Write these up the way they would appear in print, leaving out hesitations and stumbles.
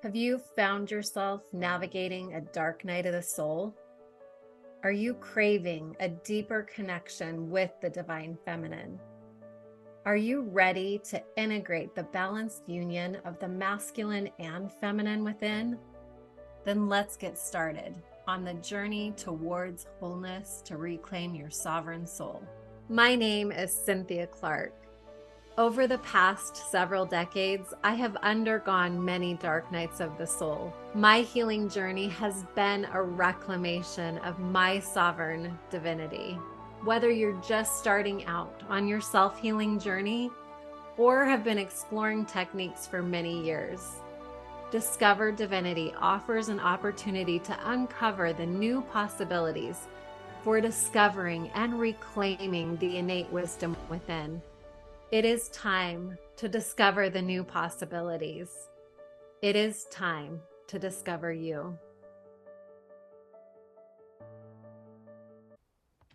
Have you found yourself navigating a dark night of the soul? Are you craving a deeper connection with the divine feminine? Are you ready to integrate the balanced union of the masculine and feminine within? Then let's get started on the journey towards wholeness to reclaim your sovereign soul. My name is Cynthia Clarke. Over the past several decades, I have undergone many dark nights of the soul. My healing journey has been a reclamation of my sovereign divinity. Whether you're just starting out on your self-healing journey or have been exploring techniques for many years, Discover Divinity offers an opportunity to uncover the new possibilities for discovering and reclaiming the innate wisdom within. It is time to discover the new possibilities. It is time to discover you.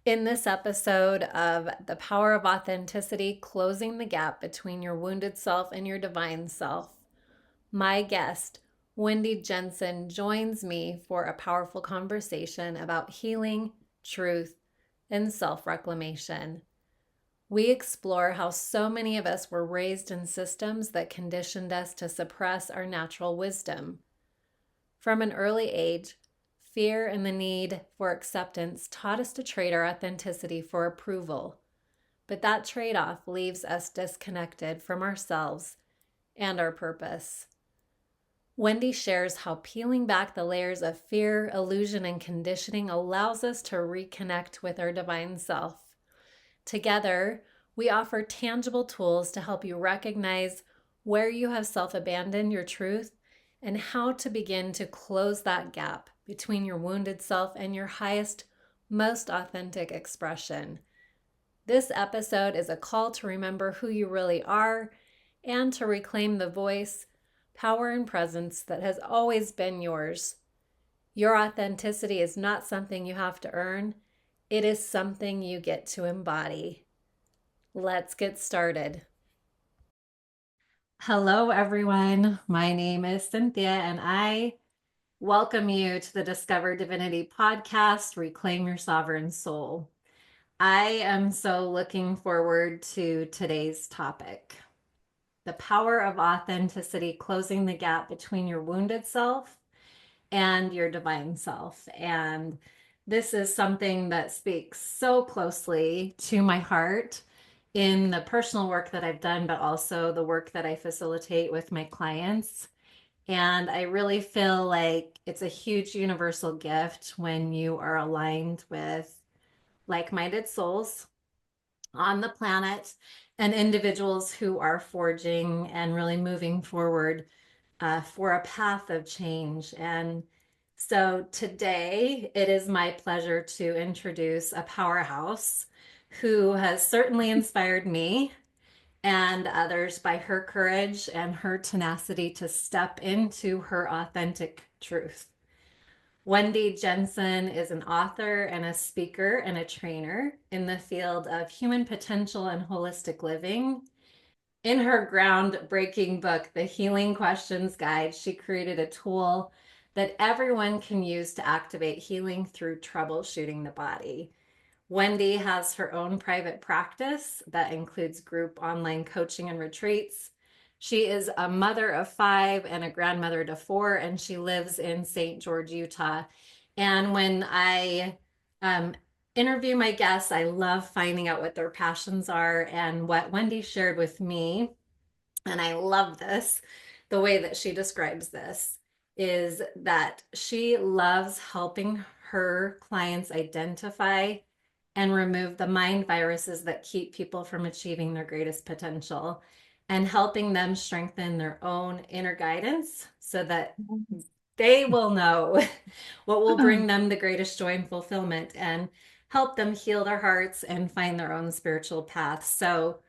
In this episode of The Power of Authenticity, Closing the Gap Between Your Wounded Self and Your Divine Self, my guest, Wendi Jensen, joins me for a powerful conversation about healing, truth, and self-reclamation. We explore how so many of us were raised in systems that conditioned us to suppress our natural wisdom. From an early age, fear and the need for acceptance taught us to trade our authenticity for approval. But that trade-off leaves us disconnected from ourselves and our purpose. Wendi shares how peeling back the layers of fear, illusion, and conditioning allows us to reconnect with our divine self. Together, we offer tangible tools to help you recognize where you have self-abandoned your truth and how to begin to close that gap between your wounded self and your highest, most authentic expression. This episode is a call to remember who you really are and to reclaim the voice, power, and presence that has always been yours. Your authenticity is not something you have to earn. It is something you get to embody. Let's get started. Hello, everyone. My name is Cynthia, and I welcome you to the Discover Divinity Podcast, Reclaim Your Sovereign Soul. I am so looking forward to today's topic, the power of authenticity, closing the gap between your wounded self and your divine self. And this is something that speaks so closely to my heart in the personal work that I've done, but also the work that I facilitate with my clients. And I really feel like it's a huge universal gift when you are aligned with like-minded souls on the planet and individuals who are forging and really moving forward for a path of change. And so today it is my pleasure to introduce a powerhouse who has certainly inspired me and others by her courage and her tenacity to step into her authentic truth. Wendi Jensen is an author and a speaker and a trainer in the field of human potential and holistic living. In her groundbreaking book, The Healing Questions Guide, she created a tool that everyone can use to activate healing through troubleshooting the body. Wendi has her own private practice that includes group online coaching and retreats. She is a mother of 5 and a grandmother to 4, and she lives in St. George, Utah. And when I interview my guests, I love finding out what their passions are. And what Wendi shared with me, and I love this, the way that she describes this, is that she loves helping her clients identify and remove the mind viruses that keep people from achieving their greatest potential, and helping them strengthen their own inner guidance so that they will know what will bring them the greatest joy and fulfillment and help them heal their hearts and find their own spiritual path. So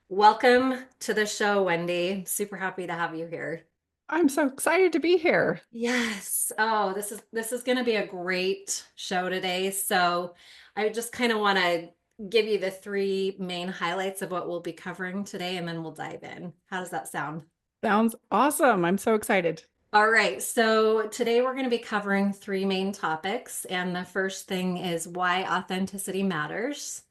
welcome to the show, Wendi. Super happy to have you here. I'm so excited to be here. Yes. Oh, this is going to be a great show today. So I just kind of want to give you the 3 main highlights of what we'll be covering today, and then we'll dive in. How does that sound? Sounds awesome. I'm so excited. All right, so today we're going to be covering three main topics. And the first thing is why authenticity matters.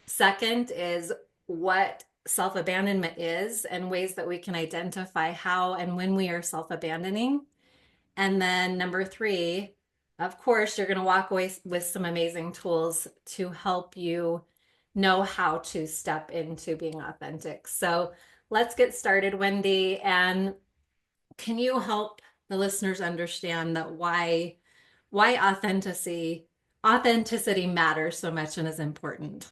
Second is what self abandonment is and ways that we can identify how and when we are self abandoning. And then number three, of course, you're going to walk away with some amazing tools to help you know how to step into being authentic. So let's get started, Wendi. And can you help the listeners understand that why authenticity matters so much and is important?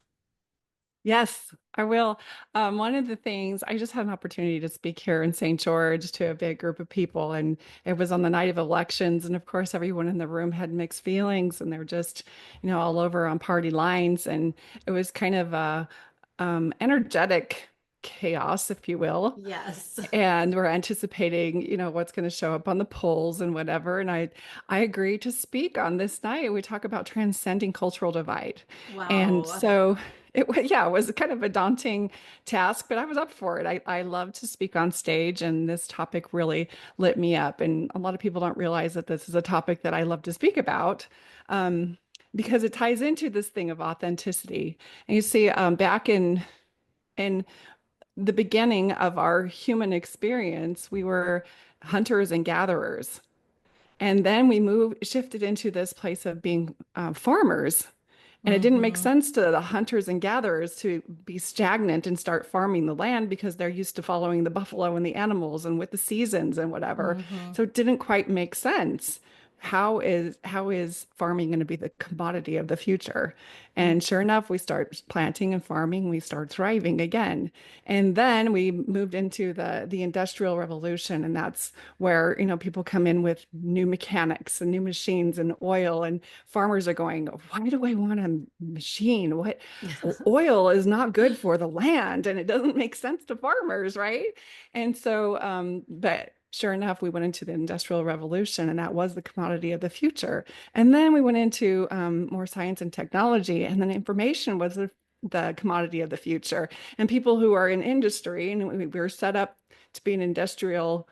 Yes, I will. One of the things, I just had an opportunity to speak here in St. George to a big group of people, and it was on the night of elections. And of course, everyone in the room had mixed feelings, and they're just, all over on party lines. And it was kind of a energetic chaos, if you will. Yes. And we're anticipating, what's going to show up on the polls and whatever. And I agreed to speak on this night. We talk about transcending cultural divide. And Wow. so yeah, it was kind of a daunting task, but I was up for it. I love to speak on stage, and this topic really lit me up. And a lot of people don't realize that this is a topic that I love to speak about. Because it ties into this thing of authenticity. And you see, back in the beginning of our human experience, we were hunters and gatherers. And then we shifted into this place of being farmers. And it didn't make Mm-hmm. sense to the hunters and gatherers to be stagnant and start farming the land because they're used to following the buffalo and the animals and with the seasons and whatever. Mm-hmm. So it didn't quite make sense. How is farming going to be the commodity of the future? And sure enough, we start planting and farming, we start thriving again. And then we moved into the industrial revolution, and that's where, people come in with new mechanics and new machines and oil, and farmers are going, why do I want a machine? What oil is not good for the land, and it doesn't make sense to farmers, right? And so, but sure enough, we went into the industrial revolution, and that was the commodity of the future. And then we went into more science and technology, and then information was the commodity of the future. And people who are in industry, and we were set up to be an industrial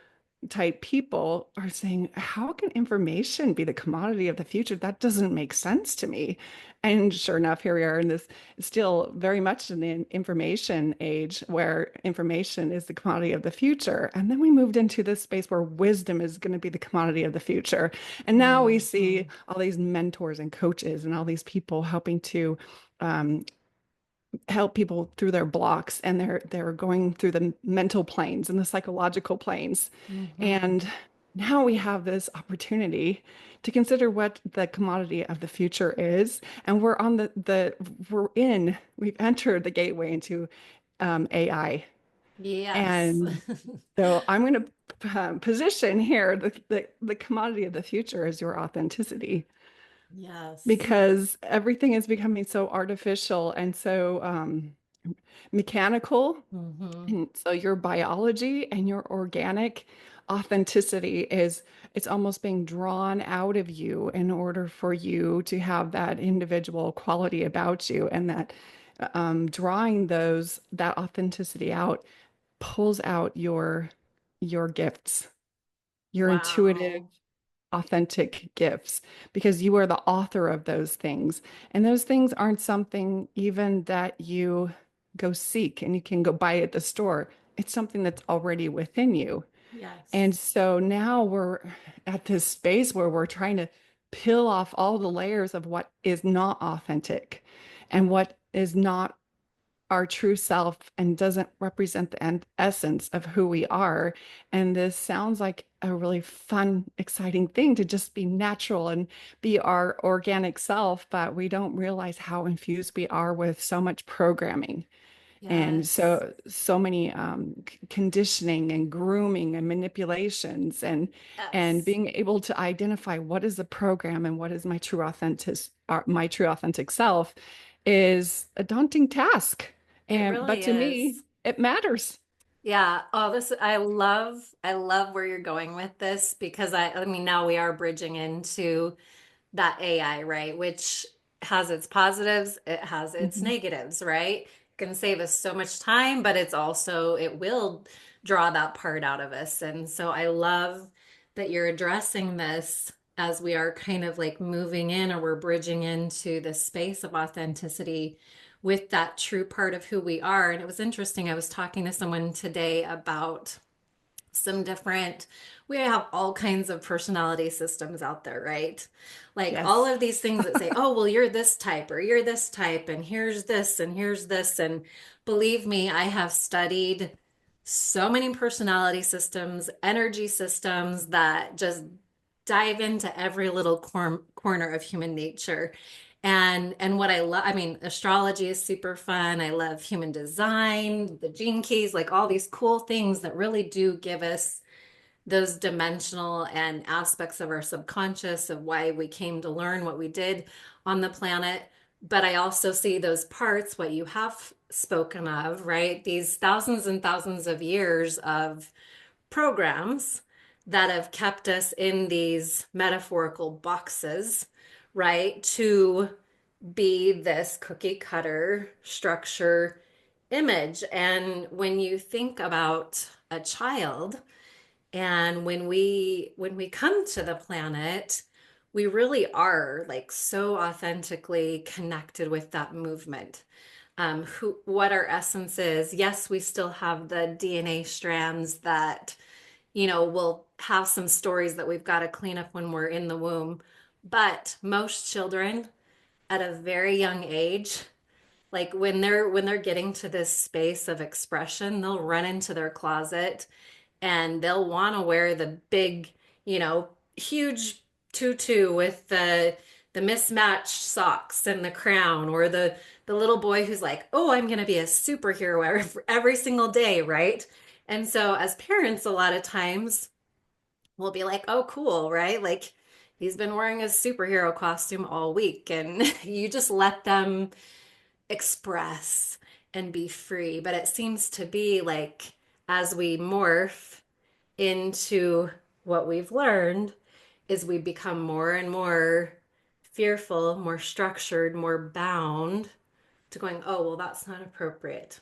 type people, are saying, how can information be the commodity of the future? That doesn't make sense to me. And sure enough, here we are in this still very much in the information age where information is the commodity of the future. And then we moved into this space where wisdom is going to be the commodity of the future. And now we Mm-hmm. see all these mentors and coaches and all these people helping to um, help people through their blocks, and they're going through the mental planes and the psychological planes. Mm-hmm. And now we have this opportunity to consider what the commodity of the future is. And we're on we've entered the gateway into AI. Yes. And so I'm going to position here the commodity of the future is your authenticity, Yes. because everything is becoming so artificial and so mechanical. Mm-hmm. And so your biology and your organic authenticity it's almost being drawn out of you in order for you to have that individual quality about you. And that drawing that authenticity out pulls out your gifts, your intuitive, Wow. authentic gifts, because you are the author of those things. And those things aren't something even that you go seek and you can go buy at the store. It's something that's already within you. And Yes. so now we're at this space where we're trying to peel off all the layers of what is not authentic and what is not our true self and doesn't represent the essence of who we are. And this sounds like a really fun, exciting thing to just be natural and be our organic self, but we don't realize how infused we are with so much programming and Yes. so many conditioning and grooming and manipulations, and Yes. being able to identify what is the program and what is my true authentic self is a daunting task. It And but really to me, is. it matters. Yeah. Oh, this I love where you're going with this because I mean now we are bridging into that AI, right? Which has its positives, it has its Mhm. negatives, right? It can save us so much time, but it will draw that part out of us. And so I love that you're addressing this as we are kind of like moving in, or we're bridging into the space of authenticity with that true part of who we are. And it was interesting. I was talking to someone today about some different, we have all kinds of personality systems out there, right? Like all Yes. of these things that say, oh, well, you're this type or you're this type, and here's this and here's this. And believe me, I have studied so many personality systems, energy systems that just dive into every little corner of human nature. And what I love, I mean, astrology is super fun. I love human design, the gene keys, like all these cool things that really do give us those dimensional and aspects of our subconscious of why we came to learn what we did on the planet. But I also see those parts, what you have spoken of, right? These thousands and thousands of years of programs that have kept us in these metaphorical boxes, right? To be this cookie cutter structure image. And when you think about a child, and when we come to the planet, we really are like so authentically connected with that movement. Who, what our essence is. Yes, we still have the DNA strands that, we'll have some stories that we've got to clean up when we're in the womb. But most children at a very young age, like when they're getting to this space of expression, they'll run into their closet and they'll want to wear the big, huge tutu with the mismatched socks and the crown, or the little boy who's like, "Oh, I'm going to be a superhero every single day," right? And so as parents, a lot of times we'll be like, "Oh, cool," right? Like he's been wearing a superhero costume all week, and you just let them express and be free. But it seems to be like as we morph into what we've learned, is we become more and more fearful, more structured, more bound to going, oh, well, that's not appropriate.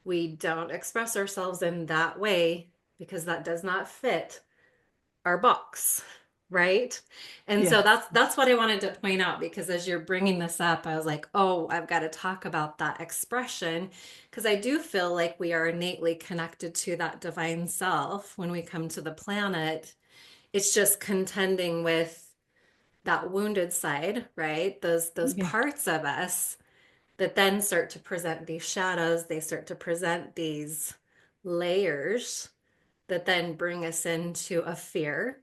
We don't express ourselves in that way because that does not fit our box, right? And so Yes. that's what I wanted to point out, because as you're bringing this up, I was like, oh, I've got to talk about that expression, because I do feel like we are innately connected to that divine self when we come to the planet. It's just contending with that wounded side, right? Those Yeah. parts of us that then start to present these shadows, they start to present these layers that then bring us into a fear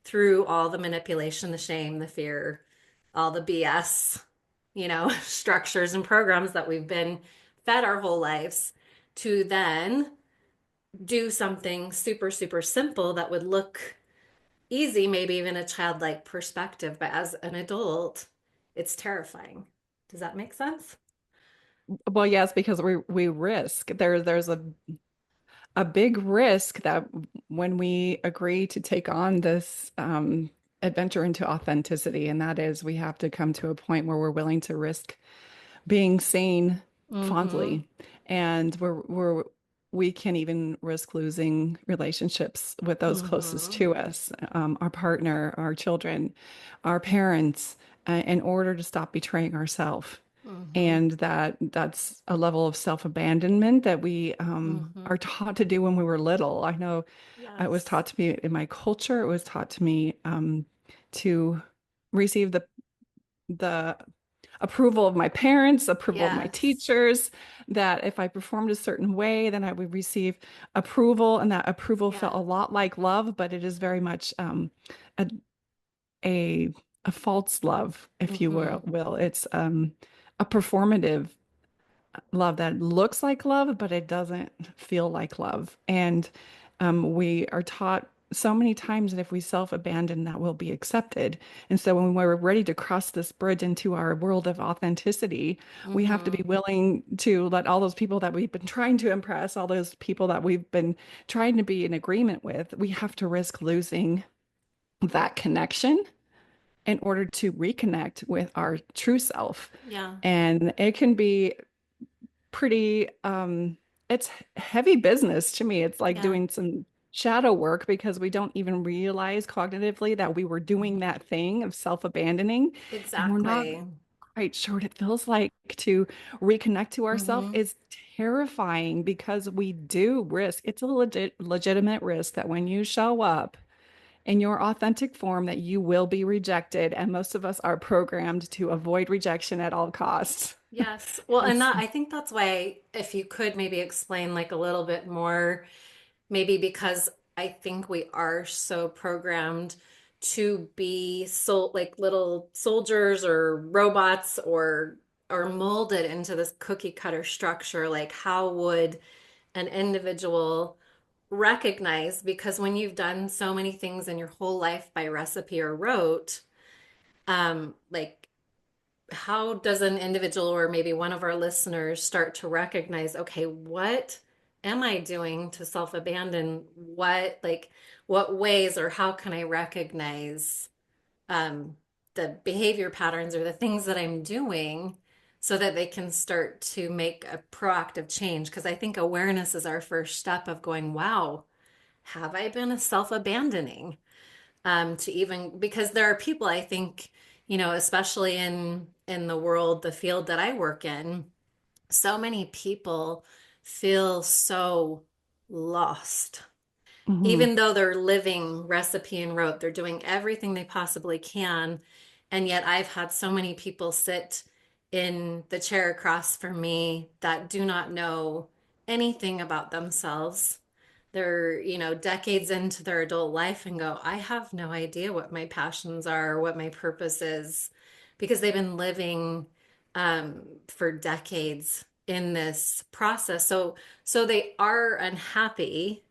through all the manipulation, the shame, the fear, all the BS, structures and programs that we've been fed our whole lives, to then do something super, super simple that would look easy, maybe even a childlike perspective. But as an adult, it's terrifying. Does that make sense? Well, yes, because we risk there's a big risk that when we agree to take on this adventure into authenticity, and that is we have to come to a point where we're willing to risk being seen Mm-hmm. fondly, and we can even risk losing relationships with those closest Mm-hmm. to us, our partner, our children, our parents, in order to stop betraying ourselves. Mm-hmm. And that's a level of self-abandonment that we Mm-hmm. are taught to do when we were little. I know it was Yes. taught to me in my culture. It was taught to me to receive the approval of my parents, approval of my Yes. teachers, that if I performed a certain way, then I would receive approval, and that approval felt a Yes. lot like love, but it is very much a, a a false love, if you Mm-hmm. will. It's a performative love that looks like love, but it doesn't feel like love. And we are taught so many times that if we self-abandon, that will be accepted. And so when we're ready to cross this bridge into our world of authenticity, we have to Mm-hmm. be willing to let all those people that we've been trying to impress, all those people that we've been trying to be in agreement with, we have to risk losing that connection in order to reconnect with our true self. Yeah. And it can be pretty it's heavy business to me. It's like Yeah. doing some shadow work because we don't even realize cognitively that we were doing that thing of self-abandoning, and we're not Exactly. quite sure what it feels like to reconnect to ourselves. Mm-hmm. Is terrifying because we do risk, it's a legitimate risk that when you show up in your authentic form that you will be rejected, and most of us are programmed to avoid rejection at all costs. Yes. Well, and It's that I think that's why if you could maybe explain like a little bit more, maybe because I think we are so programmed to be so like little soldiers or robots or molded into this cookie cutter structure. Like how would an individual recognize, because when you've done so many things in your whole life by recipe or rote, like how does an individual or maybe one of our listeners start to recognize, okay, what am I doing to self-abandon? What ways or how can I recognize um, the behavior patterns or the things that I'm doing so that they can start to make a proactive change? Because I think awareness is our first step of going, wow, have I been a self-abandoning? To even because there are people I think, especially in the world, the field that I work in, so many people feel so lost Mhm. even though they're living recipe and rote, they're doing everything they possibly can. And yet I've had so many people sit in the chair across from me that do not know anything about themselves. They're, decades into their adult life and go, I have no idea what my passions are or what my purpose is because they've been living for decades in this process. So they are unhappy,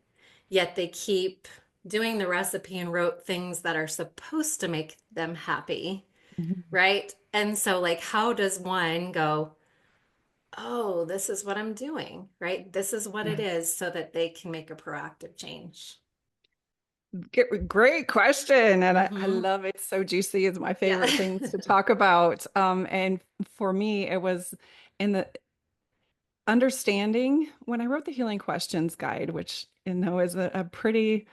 yet they keep doing the recipe and wrote things that are supposed to make them happy, Mhm. right? And so, like, how does one go, oh, this is what I'm doing, right? This is what it Yes. is, so that they can make a proactive change? Great question. And I Mm-hmm. love it. So juicy is my Yeah. favorite things to talk about. And for me, it was in the understanding when I wrote the Healing Questions Guide, which is a pretty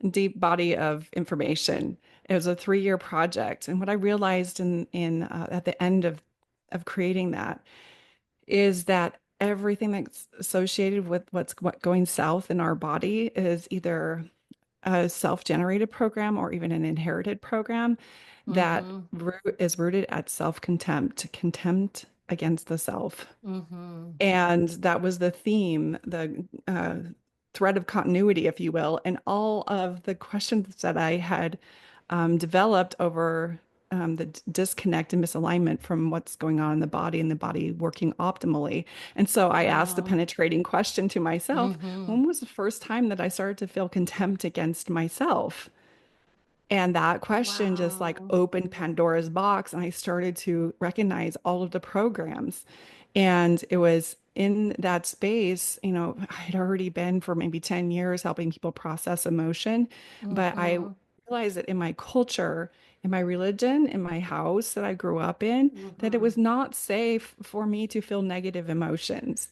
deep body of information. It was a 3-year project. And what I realized in at the end of creating that is that everything that's associated with what going south in our body is either a self-generated program or even an inherited program that Mm-hmm. is rooted at self-contempt, contempt against the self. Mm-hmm. And that was the theme, the thread of continuity, if you will, and all of the questions that I had developed over the disconnect and misalignment from what's going on in the body working optimally. And so I asked the Wow. penetrating question to myself, Mm-hmm. when was the first time that I started to feel contempt against myself? And that question just like Wow. opened Pandora's box, and I started to recognize all of the programs. And it was in that space, I had already been for maybe 10 years helping people process emotion, but I Mm-hmm. realized that in my culture, in my religion, in my house that I grew up in, that it Mm-hmm. was not safe for me to feel negative emotions.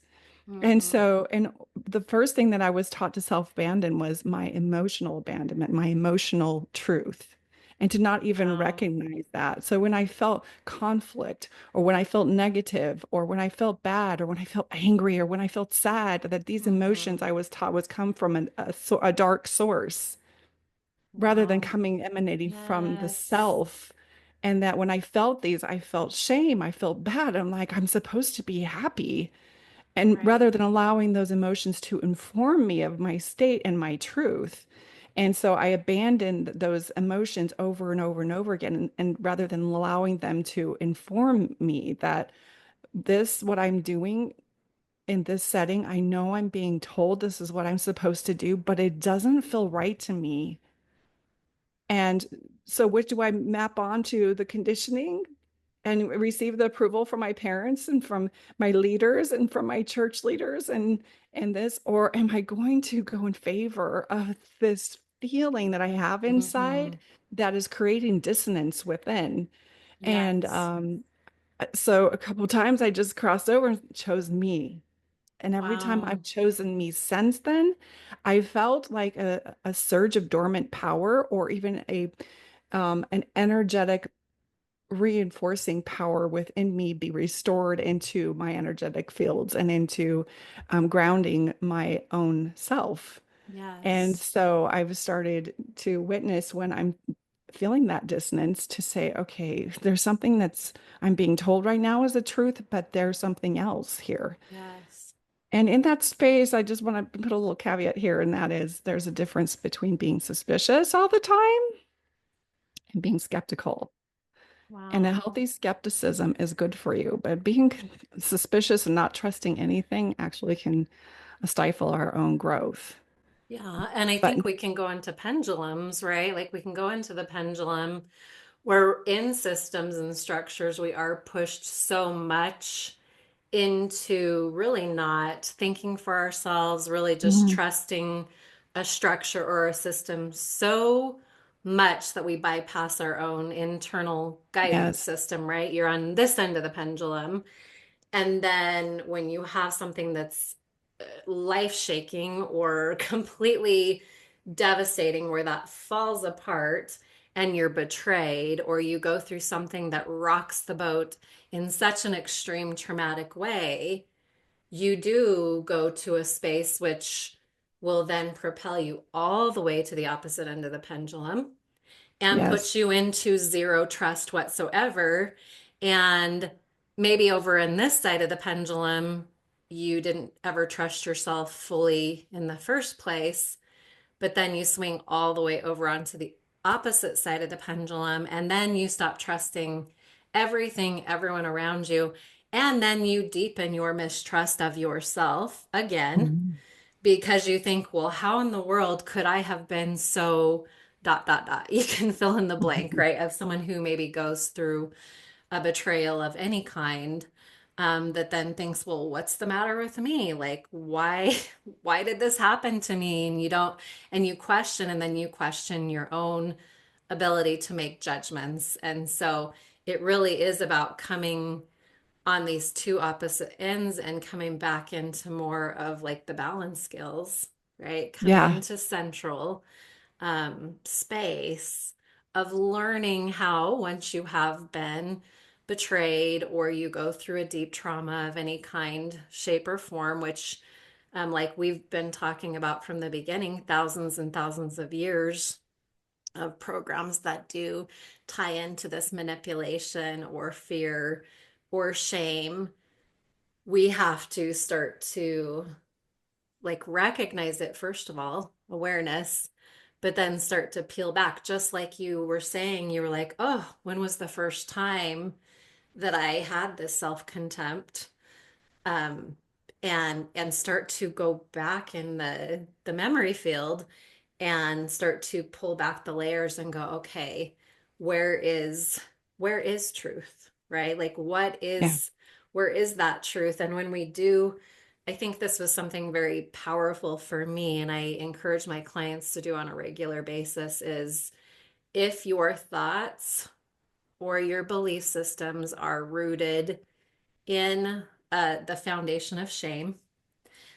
And Mm-hmm. so, and the first thing that I was taught to self-abandon was my emotional abandonment, my emotional truth, and to not even Wow. recognize that. So when I felt conflict, or when I felt negative, or when I felt bad, or when I felt angry, or when I felt sad, that these Mm-hmm. emotions I was taught was come from a dark source rather than Wow. coming emanating from the Yes. self. And that when I felt these, I felt shame, I felt bad. I'm like, I'm supposed to be happy. And rather Right. than allowing those emotions to inform me of my state and my truth. And so I abandoned those emotions over and over and over again. And rather than allowing them to inform me that what I'm doing in this setting, I know I'm being told this is what I'm supposed to do, but it doesn't feel right to me. And so, what do I map onto the conditioning and receive the approval from my parents and from my leaders and from my church leaders and this? Or am I going to go in favor of this feeling that I have Mm-hmm. inside that is creating dissonance within? And Yes. so a couple times I just crossed over and chose me. And every time Wow. I've chosen me since then, I felt like a surge of dormant power, or even a an energetic reinforcing power within me be restored into my energetic fields and into grounding my own self. And Yes. so I've started to witness when I'm feeling that dissonance to say, okay, there's something that's I'm being told right now is the truth, but there's something else here. Yes. And in that space, I just want to put a little caveat here, and that is there's a difference between being suspicious all the time and being skeptical. And a Wow. healthy skepticism is good for you, but being suspicious and not trusting anything actually can stifle our own growth. Yeah. And I But think we can go into pendulums, right? Like we can go into the pendulum where in systems and structures, we are pushed so much into really not thinking for ourselves, really just Mhm. trusting a structure or a system so much that we bypass our own internal guidance Yes. system, right? You're on this end of the pendulum. And then when you have something that's life shaking or completely devastating, where that falls apart and you're betrayed, or you go through something that rocks the boat in such an extreme traumatic way, you do go to a space which will then propel you all the way to the opposite end of the pendulum and Yes. puts you into zero trust whatsoever. And maybe over in this side of the pendulum, you didn't ever trust yourself fully in the first place, but then you swing all the way over onto the opposite side of the pendulum, and then you stop trusting everything, everyone around you. And then you deepen your mistrust of yourself again Mhm. because you think, well, how in the world could I have been so dot dot dot? You can fill in the blank, right? Of someone who maybe goes through a betrayal of any kind, that then thinks, well, what's the matter with me? Like, why did this happen to me? And you don't, and you question, and then you question your own ability to make judgments. And so it really is about coming on these two opposite ends and coming back into more of like the balance skills, right? Coming Yeah. into central space of learning how, once you have been betrayed or you go through a deep trauma of any kind, shape, or form, which, like we've been talking about from the beginning, thousands and thousands of years of programs that do tie into this manipulation or fear or shame, we have to start to like recognize it first of all, awareness, but then start to peel back. Just like you were saying, you were like, oh, when was the first time that I had this self-contempt? um, and start to go back in the memory field and start to pull back the layers and go, okay, where is where is truth, right? Like what Yeah. is where is that truth? And when we do, I think this was something very powerful for me, and I encourage my clients to do on a regular basis, is if your thoughts or your belief systems are rooted in the foundation of shame.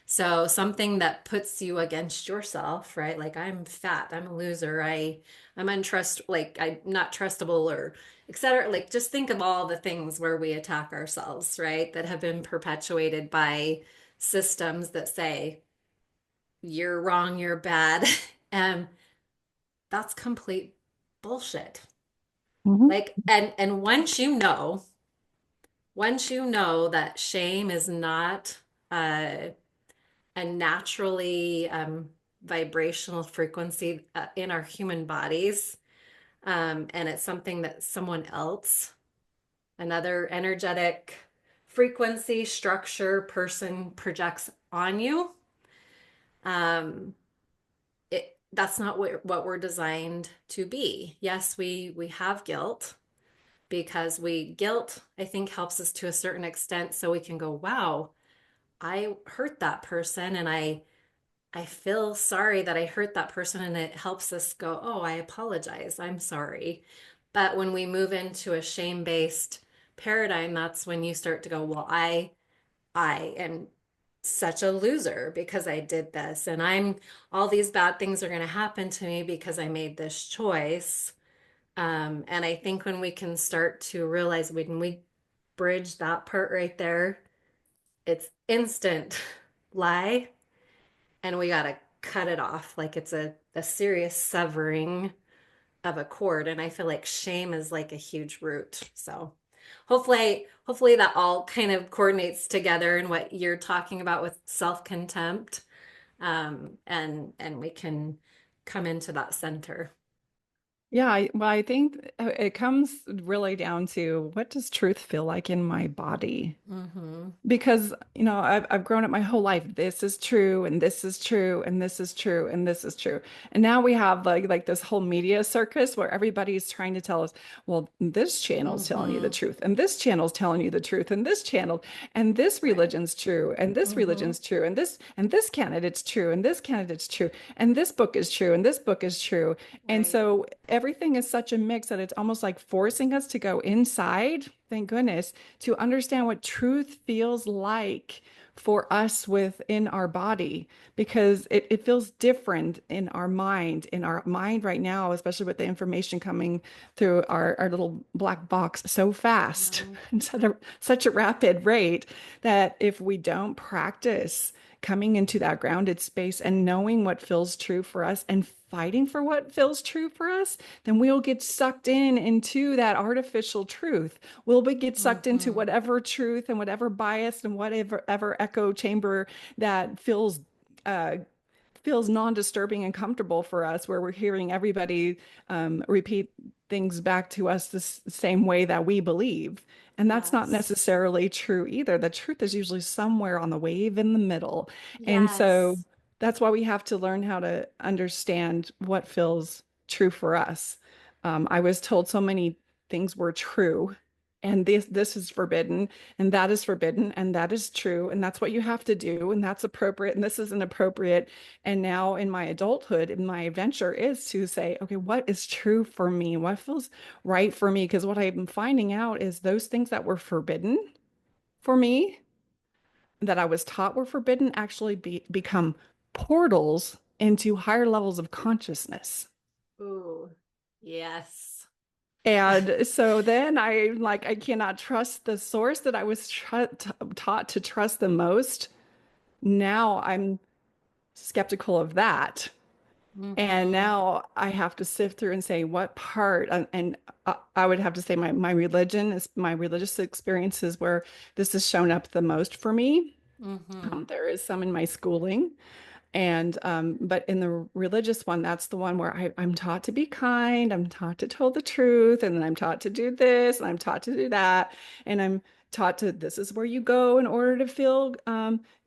So something that puts you against yourself, right? Like I'm fat, I'm a loser, I'm untrust, like I'm not trustable, or etc. Like just think of all the things where we attack ourselves, right? That have been perpetuated by systems that say you're wrong, you're bad. And that's complete bullshit. Mhm. Like and once you know that shame is not uh a naturally vibrational frequency in our human bodies. And it's something that someone else, another energetic frequency, structure, person projects on you. Um, that's not what we're designed to be. Yes, we have guilt because guilt, I think, helps us to a certain extent so we can go, wow, I hurt that person, and I feel sorry that I hurt that person, and it helps us go, oh, I apologize. I'm sorry. But when we move into a shame-based paradigm, that's when you start to go, well, I am such a loser because I did this, and I'm all these bad things are going to happen to me because I made this choice. And I think when we can start to realize when we bridge that part right there, it's instant lie, and we got to cut it off. Like it's a serious severing of a cord. And I feel like shame is like a huge root. So hopefully that all kind of coordinates together in what you're talking about with self-contempt. And we can come into that center. Yeah, I think it comes really down to, what does truth feel like in my body? Mm-hmm. Because I've grown up my whole life, this is true and this is true and this is true and this is true, and now we have like this whole media circus where everybody's trying to tell us, well, this channel's telling you the Mm-hmm. truth and this channel's telling you the truth and this channel and this Right. religion's true and this Mm-hmm. religion's true and this candidate's true and this candidate's true and this book is true and this book is true. And Right. so everything is such a mix that it's almost like forcing us to go inside, thank goodness, to understand what truth feels like for us within our body, because it feels different in our mind. In our mind right now, especially with the information coming through our little black box so fast Yeah. and such a rapid rate, that if we don't practice coming into that grounded space and knowing what feels true for us and fighting for what feels true for us, then we'll get sucked into that artificial truth. We'll get sucked into Mm-hmm. whatever truth and whatever bias and whatever echo chamber that uh, feels non-disturbing and comfortable for us, where we're hearing everybody repeat things back to us the same way that we believe. And that's not Yes. necessarily true either. The truth is usually somewhere on the wave in the middle. And so Yes. that's why we have to learn how to understand what feels true for us. I was told so many things were true, and this is forbidden, and that is forbidden, and that is true, and that's what you have to do, and that's appropriate, and this isn't appropriate. And now in my adulthood, in my adventure, is to say, okay, what is true for me? What feels right for me? Because what I'm finding out is those things that were forbidden for me, that I was taught were forbidden, actually become portals into higher levels of consciousness. Ooh. Yes. And so then I cannot trust the source that I was taught to trust the most. Now I'm skeptical of that. And Mm-hmm. now I have to sift through and say what part, and I would have to say my religion is my religious experiences where this has shown up the most for me. Mm-hmm. There is some in my schooling. And but in the religious one, that's the one where I'm taught to be kind, I'm taught to tell the truth, and then I'm taught to do this, and I'm taught to do that, and I'm taught to, this is where you go in order to feel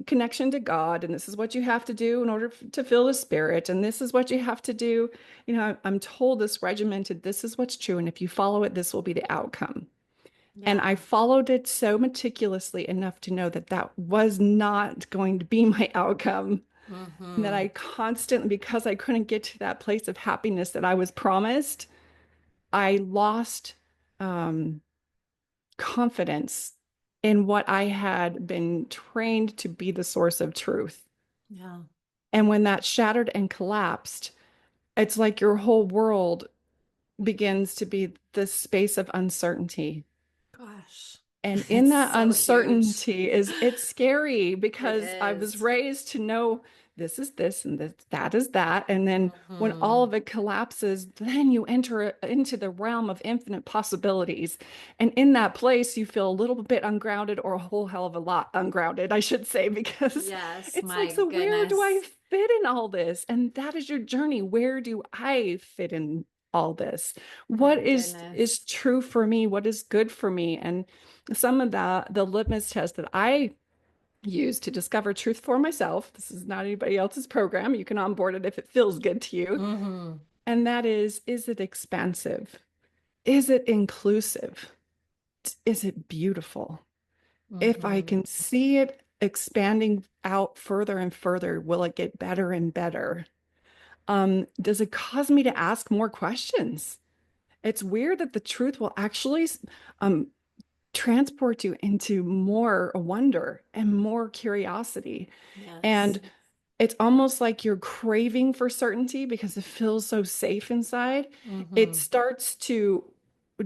connection to God, and this is what you have to do in order to feel the spirit, and this is what you have to do. I'm told this regimented, this is what's true, and if you follow it, this will be the outcome. And I Yeah. followed it so meticulously enough to know that that was not going to be my outcome, and that Mm-hmm. I constantly, because I couldn't get to that place of happiness that I was promised, I lost um, confidence in what I had been trained to be the source of truth. Yeah. And when that shattered and collapsed, it's like your whole world begins to be this space of uncertainty. Gosh. And in It's that so huge. uncertainty it's scary, It because I was is. raised to know this is this and that is that. And then when all Mm-hmm. of it collapses, then you enter into the realm of infinite possibilities. And in that place, you feel a little bit ungrounded, or a whole hell of a lot ungrounded, I should say, because Yes, it's like, my so where do I goodness. fit in all this? And that is your journey. Where do I fit in all this? My What is goodness. true for me? What is good for me? And some of the litmus test that I use to discover truth for myself, this is not anybody else's program. You can onboard it if it feels good to you. Mm-hmm. And that is it expansive? Is it inclusive? Is it beautiful? If I Mm-hmm. can see it expanding out further and further, will it get better and better? Does it cause me to ask more questions? It's weird that the truth will actually um, transport you into more wonder and more curiosity. Yes. And it's almost like you're craving for certainty because it feels so safe inside. It Mm-hmm. starts to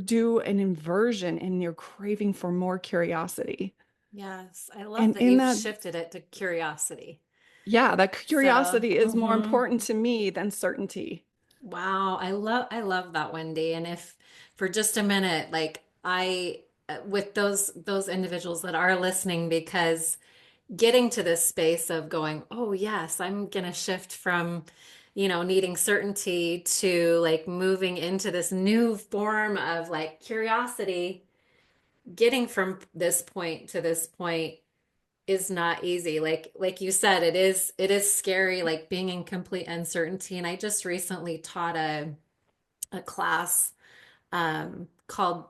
do an inversion and you're craving for more curiosity. Yes. I love And that in you've that, shifted it to curiosity. yeah, that So, curiosity is more mm-hmm. important to me than certainty. Wow, I love that, Wendy. And if for just a minute, like I with those individuals that are listening, because getting to this space of going, oh yes, I'm gonna shift from, needing certainty to like moving into this new form of like curiosity, getting from this point to this point is not easy. Like you said, it is scary, like being in complete uncertainty. And I just recently taught a class called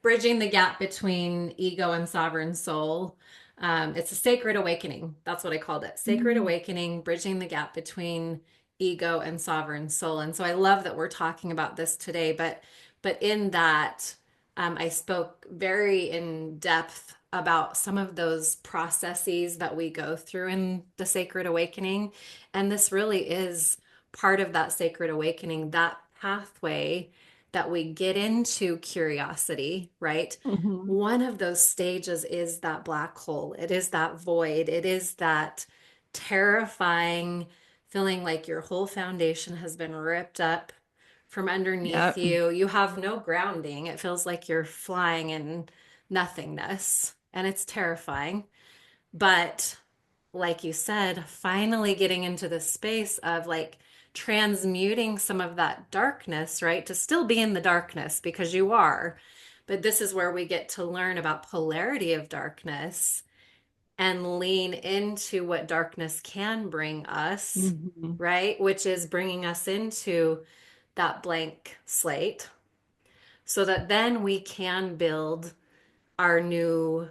Bridging the Gap Between Ego and Sovereign Soul. It's a sacred awakening. That's what I called it. Sacred Mm. awakening, bridging the gap between ego and sovereign soul. And so I love that we're talking about this today. But in that, I spoke very in depth about some of those processes that we go through in the sacred awakening. And this really is part of that sacred awakening, that pathway that we get into curiosity, right? Mhm. One of those stages is that black hole. It is that void. It is that terrifying feeling like your whole foundation has been ripped up from underneath Yeah. you. You have no grounding. It feels like you're flying in nothingness, and it's terrifying. But like you said, finally getting into the space of like transmuting some of that darkness, right? To still be in the darkness because you are. But this is where we get to learn about polarity of darkness and lean into what darkness can bring us, Mhm. right? Which is bringing us into that blank slate so that then we can build our new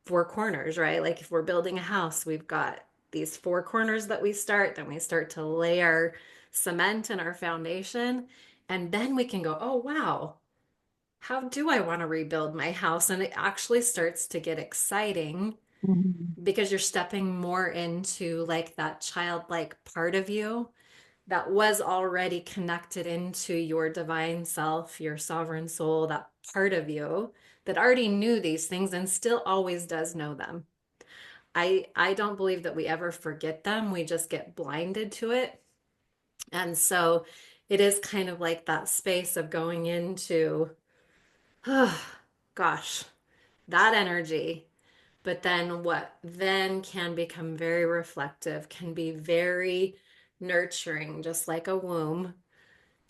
four corners, right? Like if we're building a house, we've got these four corners that we start, then we start to lay our cement and our foundation, and then we can go, oh, wow, how do I want to rebuild my house? And it actually starts to get exciting Mhm. because you're stepping more into like that childlike part of you that was already connected into your divine self, your sovereign soul, that part of you that already knew these things and still always does know them. I don't believe that we ever forget them. We just get blinded to it. And so it is kind of like that space of going into, oh, gosh, that energy. But then what then can become very reflective, can be very nurturing, just like a womb,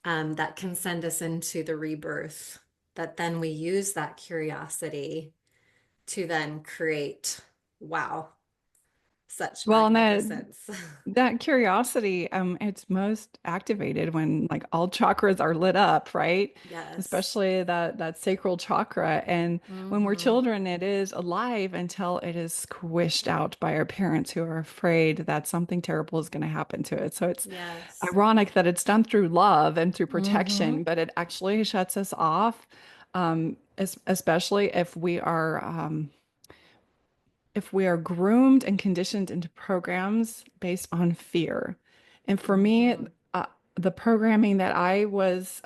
that can send us into the rebirth. That then we use that curiosity to then create, wow, such Well, and magnificence. that curiosity, it's most activated when like all chakras are lit up, right? Yes. Especially that sacral chakra. And when we're Mm-hmm. children, it is alive until it is squished out by our parents who are afraid that something terrible is going to happen to it. So it's Yes. ironic that it's done through love and through Mm-hmm. protection, but it actually shuts us off, especially if we are groomed and conditioned into programs based on fear. And for me, Mm-hmm. uh, the programming that I was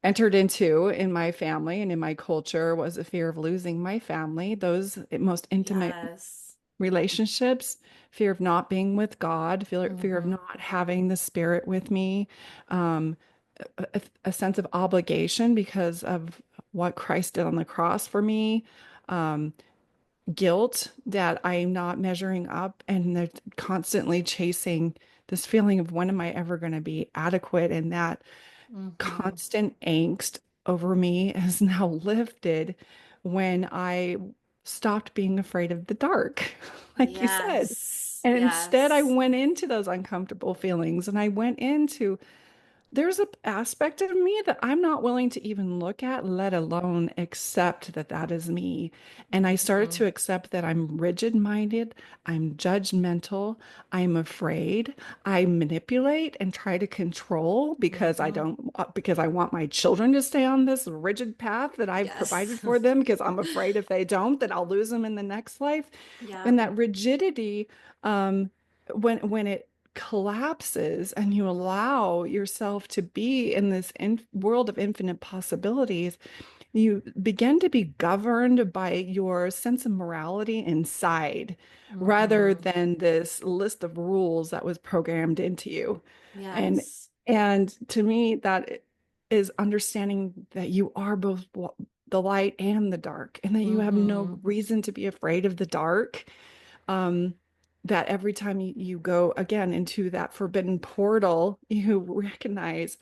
entered into in my family and in my culture was a fear of losing my family, those most intimate Yes. relationships, fear of not being with God, fear of Mm-hmm. not having the spirit with me, um, a sense of obligation because of what Christ did on the cross for me. Um, Guilt that I'm not measuring up, and they're constantly chasing this feeling of when am I ever going to be adequate? And that Mm-hmm. constant angst over me is now lifted when I stopped being afraid of the dark, like you said. Yes. And instead, I Yes. went into those uncomfortable feelings and I went into there's an aspect of me that I'm not willing to even look at, let alone accept that that is me. And I started Mm-hmm. to accept that I'm rigid-minded, I'm judgmental, I'm afraid, I manipulate and try to control because I Mm-hmm. don't, because I want my children to stay on this rigid path that I've Yes. provided for them, because I'm afraid if they don't, that I'll lose them in the next life. Yeah. And that rigidity, um, when it collapses and you allow yourself to be in this world of infinite possibilities, you begin to be governed by your sense of morality inside rather Mm-hmm. than this list of rules that was programmed into you. And Yes. and to me, that is understanding that you are both the light and the dark, and that you have Mm-hmm. no reason to be afraid of the dark. um, that every time you go again into that forbidden portal, you recognize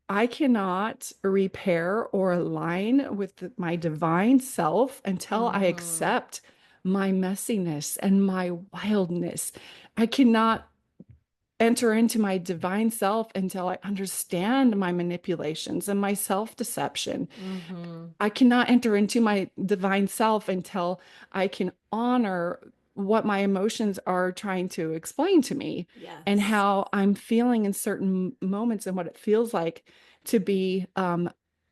I cannot repair or align with my divine self until I Mm-hmm. accept my messiness and my wildness. I cannot enter into my divine self until I understand my manipulations and my self-deception. Mm-hmm. I cannot enter into my divine self until I can honor what my emotions are trying to explain to me and Yes. how I'm feeling in certain moments and what it feels like to be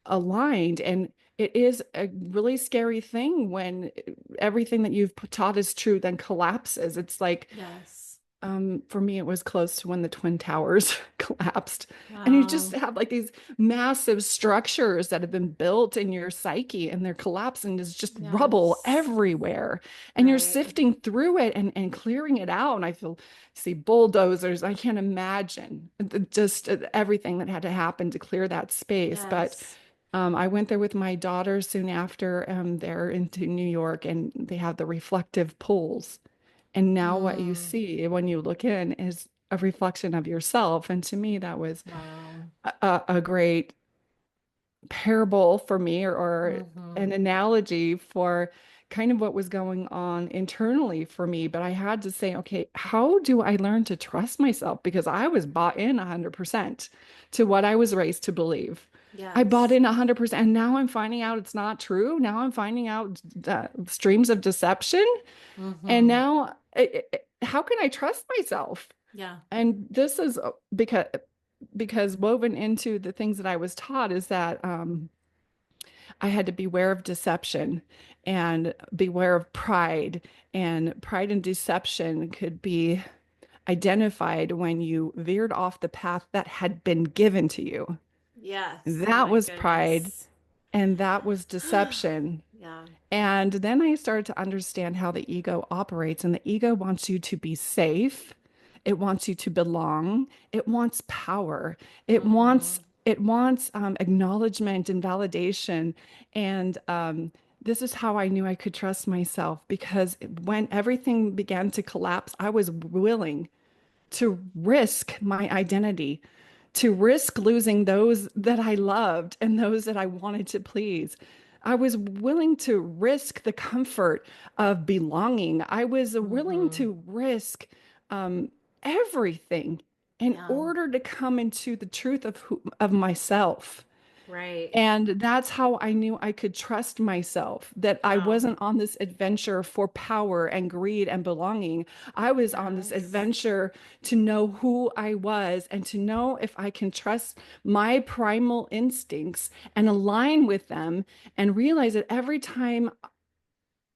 aligned. And it is a really scary thing when everything that you've taught is true then collapses. It's like Yes. for me, it was close to when the Twin Towers collapsed. And you just Wow. have like these massive structures that have been built in your psyche and they're collapsing. There's just rubble Yes. everywhere. And you're Right. sifting through it and clearing it out. And I see bulldozers. I can't imagine just everything that had to happen to clear that space. But Yes. I went there with my daughter soon after. They're into New York and they have the reflective pools. And now what you Mm. see when you look in is a reflection of yourself. And to me, that was Wow. a great parable for me, or Mm-hmm. an analogy for kind of what was going on internally for me. But I had to say, okay, how do I learn to trust myself? Because I was bought in 100% to what I was raised to believe. I bought Yes. in 100%. And now I'm finding out it's not true. Now I'm finding out streams of deception. And Mm-hmm. now, how can I trust myself? Yeah. And this is because woven into the things that I was taught is that I had to beware of deception and beware of pride. And pride and deception could be identified when you veered off the path that had been given to you. Yes. Oh That my was pride, goodness. and that was deception. Yeah. And then I started to understand how the ego operates, and the ego wants you to be safe. It wants you to belong. It wants power. Mm-hmm. It wants acknowledgement and validation. And this is how I knew I could trust myself, because when everything began to collapse, I was willing to risk my identity, to risk losing those that I loved and those that I wanted to please. I was willing to risk the comfort of belonging. I was willing Mm-hmm. to risk um, everything in Yeah. order to come into the truth of myself. Right. And that's how I knew I could trust myself, that I Wow. wasn't on this adventure for power and greed and belonging. I was on this Yes. adventure to know who I was and to know if I can trust my primal instincts and align with them, and realize that every time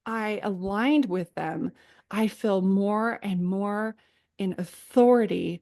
I aligned with them, I feel more and more in authority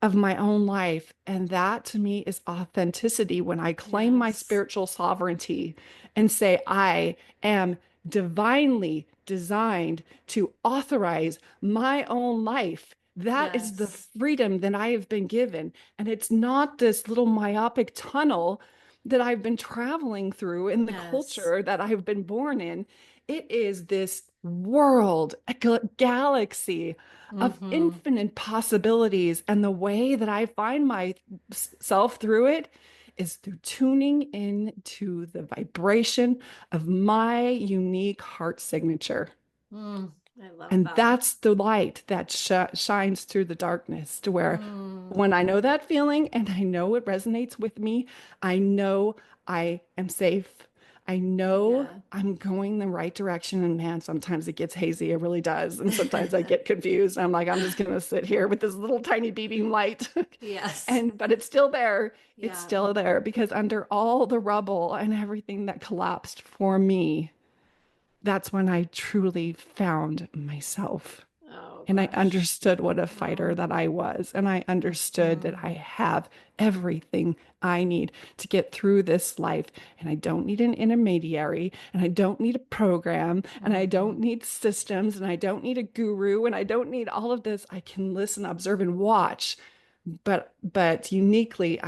of my own life. And that to me is authenticity, when I claim my Yes. spiritual sovereignty and say, I am divinely designed to authorize my own life. That is the Yes. freedom that I have been given. And it's not this little myopic tunnel that I've been traveling through in the Yes. culture that I've been born in. It is this world, a galaxy of Mm-hmm. infinite possibilities. And the way that I find myself through it is through tuning into the vibration of my unique heart signature. Mm. I love And that. that's the light that shines through the darkness to where Mm, when I know that feeling and I know it resonates with me, I know I am safe. I know yeah. I'm going the right direction. And man, sometimes it gets hazy. It really does. And sometimes I get confused. I'm like, I'm just going to sit here with this little tiny beaming light. Yes. And, but it's still there. It's Yeah. still there because under all the rubble and everything that collapsed for me, that's when I truly found myself. Oh And I gosh. understood what a fighter Oh. that I was. And I understood that Mm-hmm. I have everything I need to get through this life. And I don't need an intermediary. And I don't need a program. And I Mm-hmm. don't need systems. And I don't need a guru. And I don't need all of this. I can listen, observe, and watch. But uniquely,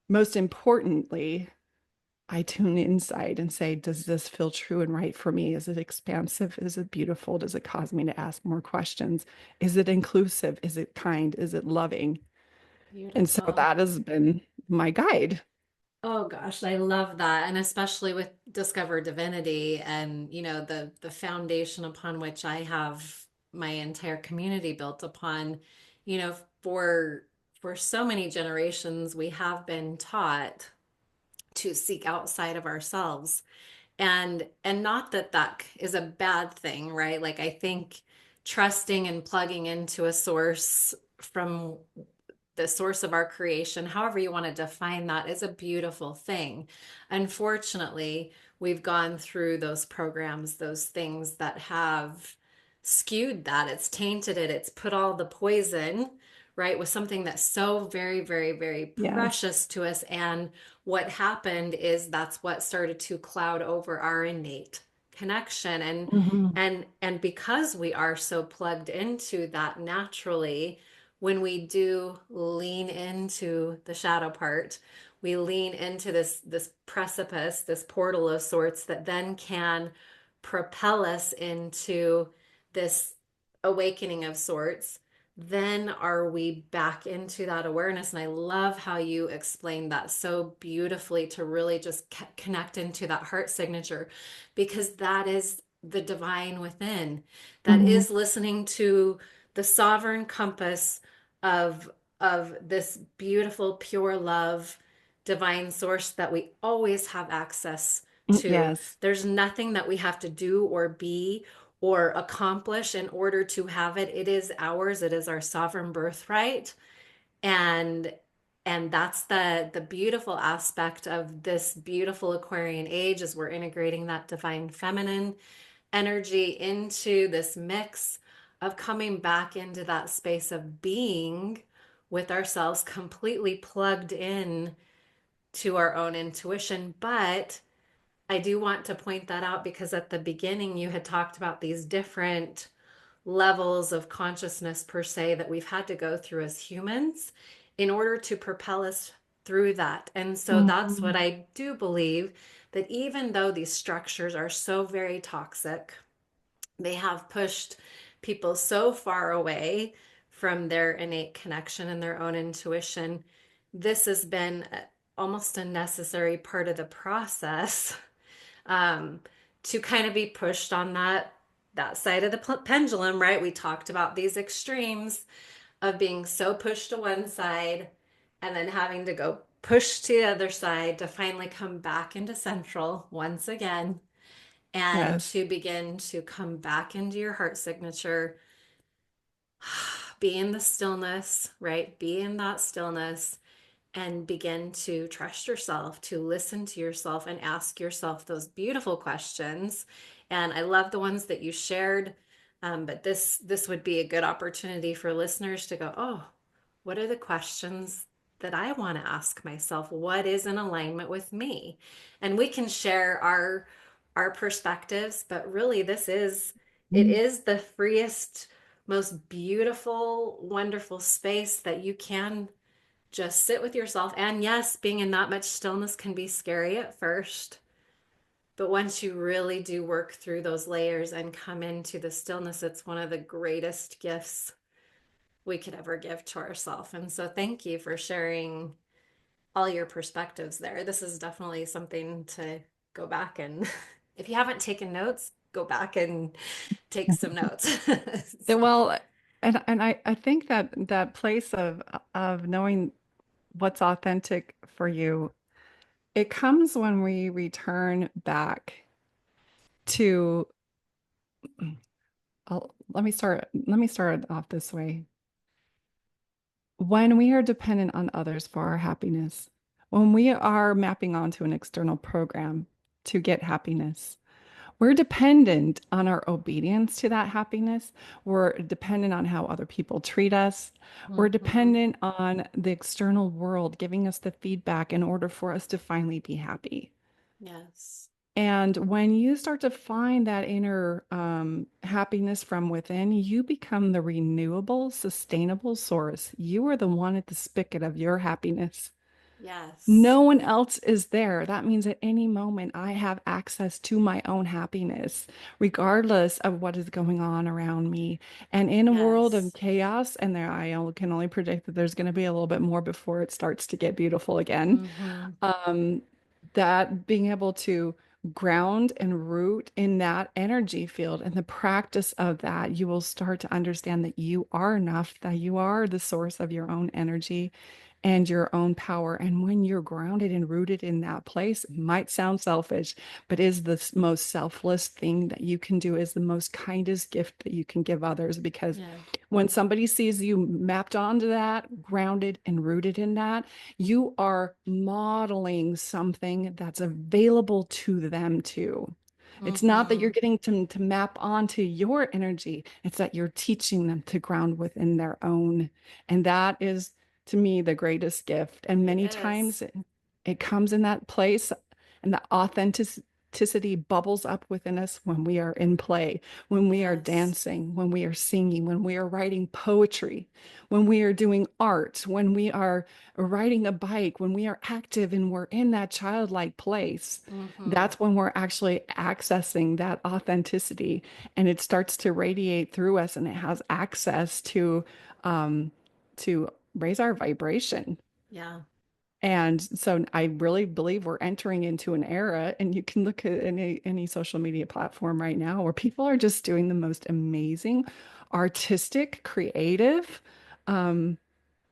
most importantly, I tune inside and say, does this feel true and right for me? Is it expansive? Is it beautiful? Does it cause me to ask more questions? Is it inclusive? Is it kind? Is it loving? And so Beautiful. that has been my guide. Oh gosh, I love that. And especially with Discover Divinity and, the foundation upon which I have my entire community built upon, you know, for for so many generations we have been taught to seek outside of ourselves. And not that that is a bad thing, right? Like I think trusting and plugging into a source from the source of our creation, however you want to define that, is a beautiful thing. Unfortunately, we've gone through those programs, those things that have skewed that. It's tainted it, it's put all the poison, right, with something that's so very, very, very Yes. precious to us. And what happened is that's what started to cloud over our innate connection. and Mhm. and because we are so plugged into that naturally, when we do lean into the shadow part, we lean into this precipice, this portal of sorts that then can propel us into this awakening of sorts. Then are we back into that awareness? And I love how you explained that so beautifully, to really just connect into that heart signature, because that is the divine within. That Mhm. is listening to the sovereign compass of this beautiful pure love divine source that we always have access to. Yes. There's nothing that we have to do or be or accomplish in order to have it. It is ours. It is our sovereign birthright. And and that's the beautiful aspect of this beautiful Aquarian age, as we're integrating that divine feminine energy into this mix of coming back into that space of being with ourselves, completely plugged in to our own intuition. But I do want to point that out, because at the beginning you had talked about these different levels of consciousness, per se, that we've had to go through as humans in order to propel us through that. And so that's what Mhm. I do believe, that even though these structures are so very toxic, they have pushed people so far away from their innate connection and their own intuition. This has been almost a necessary part of the process, um, to kind of be pushed on that side of the pendulum, right? We talked about these extremes of being so pushed to one side and then having to go push to the other side to finally come back into central once again, and Yes. to begin to come back into your heart signature, be in the stillness, right? Be in that stillness, and begin to trust yourself, to listen to yourself and ask yourself those beautiful questions. And I love the ones that you shared. But this would be a good opportunity for listeners to go, oh, what are the questions that I want to ask myself? What is in alignment with me? And we can share our perspectives, but really it Mhm. is the freest, most beautiful, wonderful space that you can just sit with yourself. And yes, being in that much stillness can be scary at first, but once you really do work through those layers and come into the stillness, it's one of the greatest gifts we could ever give to ourselves. And so thank you for sharing all your perspectives there. This is definitely something to go back and if you haven't taken notes, go back and take some notes. So, Well, and I think that that place of knowing what's authentic for you, it comes when we return back to, let me start off this way. When we are dependent on others for our happiness, when we are mapping onto an external program to get happiness, we're dependent on our obedience to that happiness. We're dependent on how other people treat us. We're mhm. dependent on the external world giving us the feedback in order for us to finally be happy. Yes. And when you start to find that inner happiness from within, you become the renewable, sustainable source. You are the one at the spigot of your happiness. Yes. No one else is there. That means at any moment I have access to my own happiness, regardless of what is going on around me. And in a world of Yes. chaos, and there can only predict that there's going to be a little bit more before it starts to get beautiful again. Hmm. Um, that being able to ground and root in that energy field and the practice of that, you will start to understand that you are enough, that you are the source of your own energy and your own power. And when you're grounded and rooted in that place, it might sound selfish, but is the most selfless thing that you can do, is the most kindest gift that you can give others. Because Yeah. when somebody sees you mapped onto that, grounded and rooted in that, you are modeling something that's available to them too. It's not that you're Hmm. getting to map onto your energy, it's that you're teaching them to ground within their own. And that is, to me, the greatest gift. And It many is. times it comes in that place, and the authenticity bubbles up within us when we are in play, when we are Yes. dancing, when we are singing, when we are writing poetry, when we are doing art, when we are riding a bike, when we are active and we're in that childlike place. Hmm. That's when we're actually accessing that authenticity, and it starts to radiate through us, and it has access um, to raise our vibration. Yeah. And so I really believe we're entering into an era, and you can look at any social media platform right now where people are just doing the most amazing, artistic, creative um,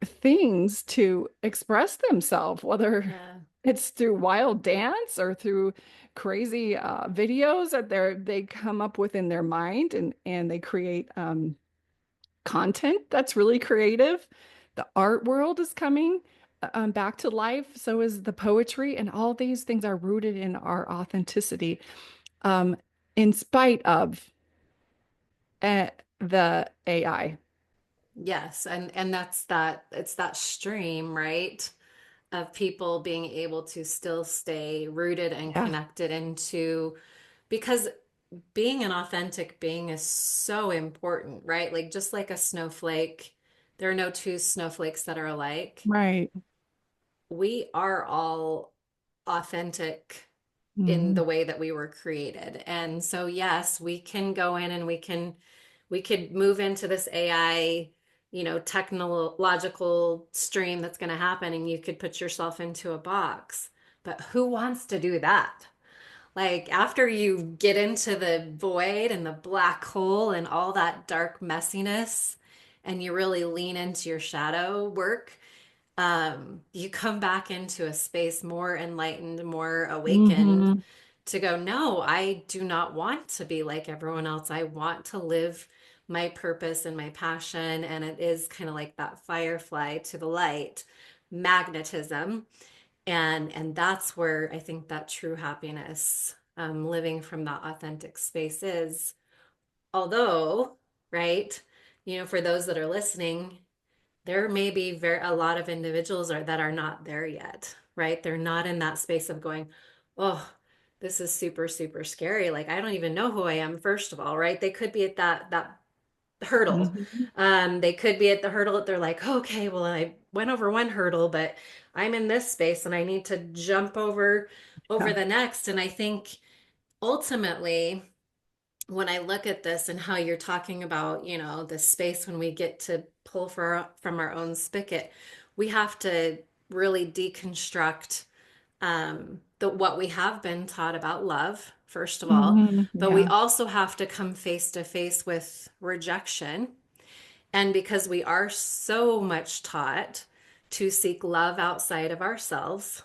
things to express themselves, whether Yeah. it's through wild dance or through crazy videos that they come up with in their mind, and they create content that's really creative. The art world is coming back to life. So is the poetry, and all these things are rooted in our authenticity, um, in spite of uh, the AI. Yes. And that's that, it's that stream, right? Of people being able to still stay rooted and Yeah, connected into, because being an authentic being is so important, right? Like just like a snowflake, there are no two snowflakes that are alike. right. We are all authentic in Mhm. the way that we were created. And so yes, we can go in and we could move into this AI, technological stream that's going to happen, and you could put yourself into a box. But who wants to do that? Like after you get into the void and the black hole and all that dark messiness, and you really lean into your shadow work, you come back into a space more enlightened, more awakened, Mhm. to go, no, I do not want to be like everyone else. I want to live my purpose and my passion. And it is kind of like that firefly to the light magnetism. And that's where I think that true happiness, living from that authentic space is. Although, right, for those that are listening, there may be a lot of individuals that are not there yet, right? They're not in that space of going, oh, this is super, super scary. Like I don't even know who I am, first of all, right? They could be at that hurdle. Mhm. They could be at the hurdle that they're like, okay, well, I went over one hurdle, but I'm in this space and I need to jump over Yeah. the next. And I think ultimately, when I look at this and how you're talking about, the space when we get to pull from our own spigot, we have to really deconstruct, what we have been taught about love first of all, but we Yeah. also have to come face to face with rejection. And because we are so much taught to seek love outside of ourselves,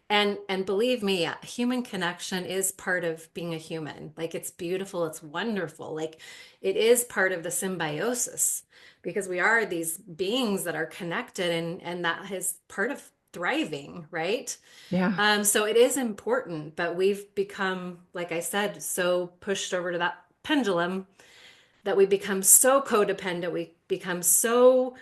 and believe me, human connection is part of being a human. Like it's beautiful, it's wonderful. Like it is part of the symbiosis because we are these beings that are connected, and that is part of thriving, right? Yeah. So it is important, but we've become, like I said, so pushed over to that pendulum that we become so codependent. We become so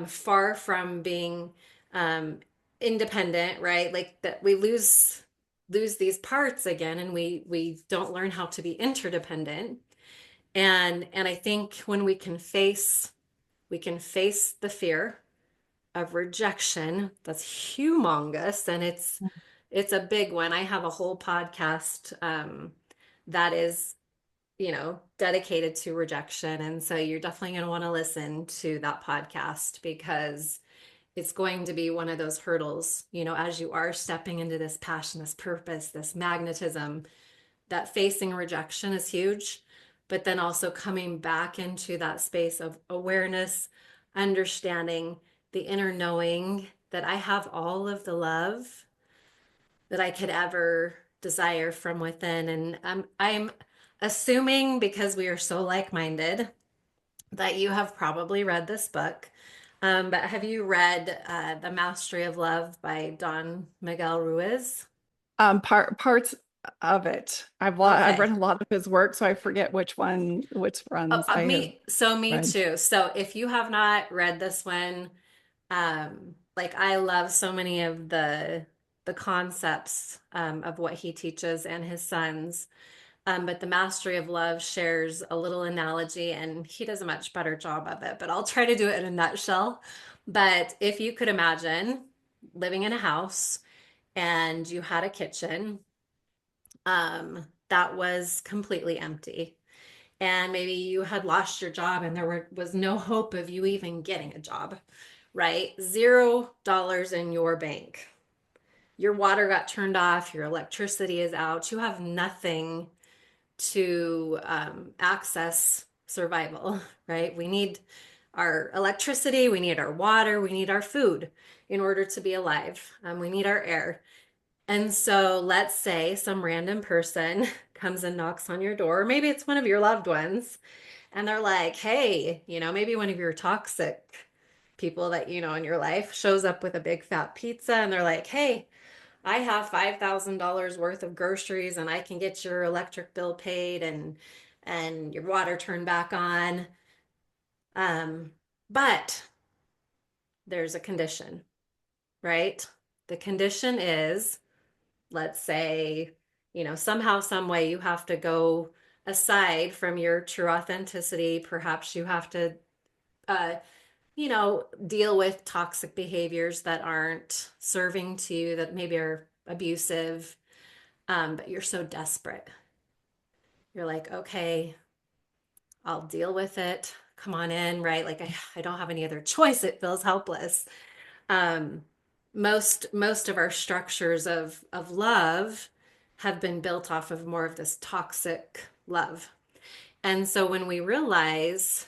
far from being um, independent, right? Like that we lose these parts again, and we don't learn how to be interdependent. And I think when we can face the fear of rejection, that's humongous, and it's a big one. I have a whole podcast that is dedicated to rejection. And so you're definitely going to want to listen to that podcast because it's going to be one of those hurdles, as you are stepping into this passion, this purpose, this magnetism, that facing rejection is huge. But then also coming back into that space of awareness, understanding the inner knowing that I have all of the love that I could ever desire from within. And I'm assuming because we are so like-minded that you have probably read this book. But have you read The Mastery of Love by Don Miguel Ruiz? Parts of it. I've read Okay. a lot of his work, so I forget which Oh, ones I have me read. too. So if you have not read this one, like I love so many of the concepts of what he teaches and his sons. But the Mastery of Love shares a little analogy, and he does a much better job of it. But I'll try to do it in a nutshell. But if you could imagine living in a house and you had a kitchen that was completely empty, and maybe you had lost your job and was no hope of you even getting a job, right? $0 in your bank. Your water got turned off, your electricity is out, you have nothing to access survival, right? We need our electricity, we need our water, we need our food in order to be alive. We need our air. And so let's say some random person comes and knocks on your door, or maybe it's one of your loved ones, and they're like, hey, maybe one of your toxic people that you know in your life shows up with a big fat pizza, and they're like, hey, I have $5,000 worth of groceries and I can get your electric bill paid and your water turned back on. Um, but there's a condition, right? The condition is, let's say, somehow, some way you have to go aside from your true authenticity. Perhaps you have to, uh, deal with toxic behaviors that aren't serving to you, that maybe are abusive. But you're so desperate. You're like, okay, I'll deal with it. Come on in, right? Like I don't have any other choice. It feels helpless. Um, most of our structures of love have been built off of more of this toxic love. And so when we realize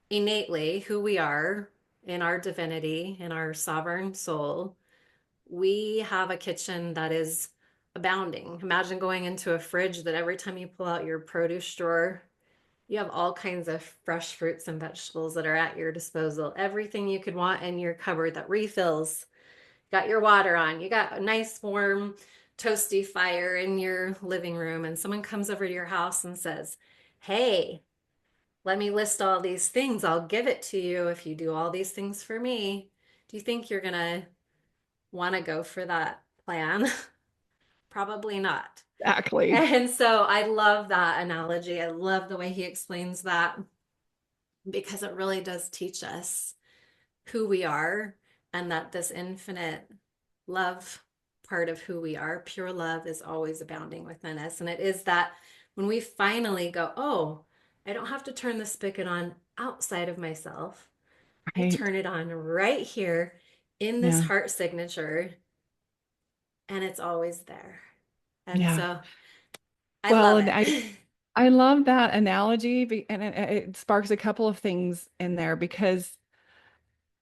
innately who we are in our divinity, in our sovereign soul, we have a kitchen that is abounding. Imagine going into a fridge that every time you pull out your produce drawer, you have all kinds of fresh fruits and vegetables that are at your disposal. Everything you could want in your cupboard that refills. Got your water on. You got a nice warm toasty fire in your living room, and someone comes over to your house and says, hey, let me list all these things. I'll give it to you if you do all these things for me. Do you think you're gonna want to go for that plan? Probably not. Exactly. And so I love that analogy. I love the way he explains that because it really does teach us who we are, and that this infinite love part of who we are, pure love, is always abounding within us. And it is that when we finally go, oh, I don't have to turn the spigot on outside of myself. I Right. turn it on right here in this Yeah. heart signature, and it's always there. And Yeah. so I Well, love and it. I love that analogy, and it sparks a couple of things in there because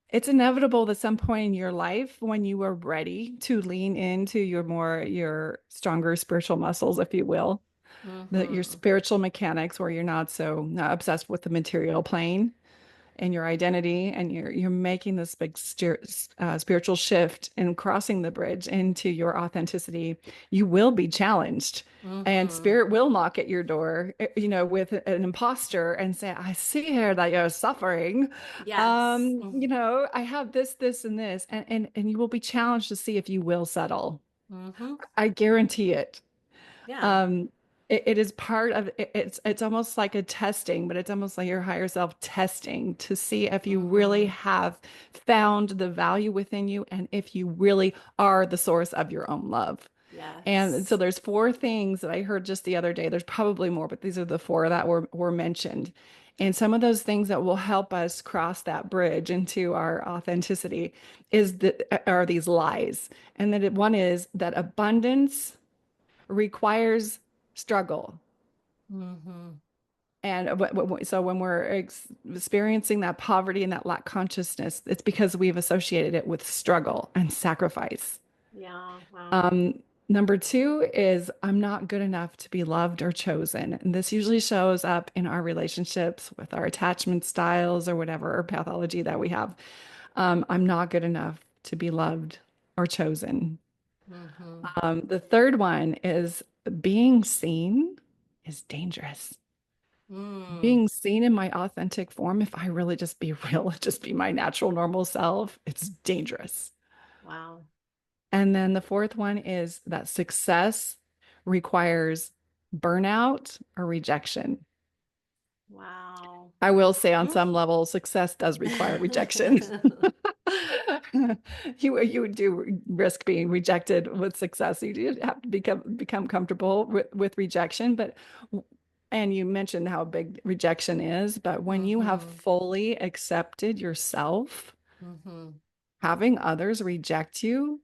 it's inevitable at some point in your life when you are ready to lean into your stronger spiritual muscles, if you will, your Mm-hmm. spiritual mechanics, where you're not obsessed with the material plane and your identity, and you're making this big spiritual shift and crossing the bridge into your authenticity. You will be challenged, and Mm-hmm. spirit will knock at your door, with an imposter and say, I see here that you're suffering. Yes. Mm-hmm. I have this and this, and you will be challenged to see if you will settle. Mm-hmm. I guarantee it. Yeah. um it is part of it, it's almost like a testing, but it's almost like your higher self testing to see if you really Mm-hmm. have found the value within you and if you really are the source of your own love. And so Yes. there's four things that I heard just the other day. There's probably more, but these are the four that were mentioned. And some of those things that will help us cross that bridge into our authenticity are these lies. And one is that abundance requires struggle. Mm-hmm. And so when we're experiencing that poverty and that lack consciousness, it's because we've associated it with struggle and sacrifice. Yeah. Wow. Um, Number two is I'm not good enough to be loved or chosen. And this usually shows up in our relationships with our attachment styles or whatever pathology that we have. I'm not good enough to be loved or chosen. Mm-hmm. The third one is being seen is dangerous. Mm. Being seen in my authentic form, if I really just be real, just be my natural, normal self, it's dangerous. Wow. And then the fourth one is that success requires burnout or rejection. Wow. I will say on Mm-hmm. some level, success does require rejection. You do risk being rejected with success. You do have to become comfortable with rejection, but and you mentioned how big rejection is, but when you have Mm-hmm. fully accepted yourself, Mm-hmm. having others reject you,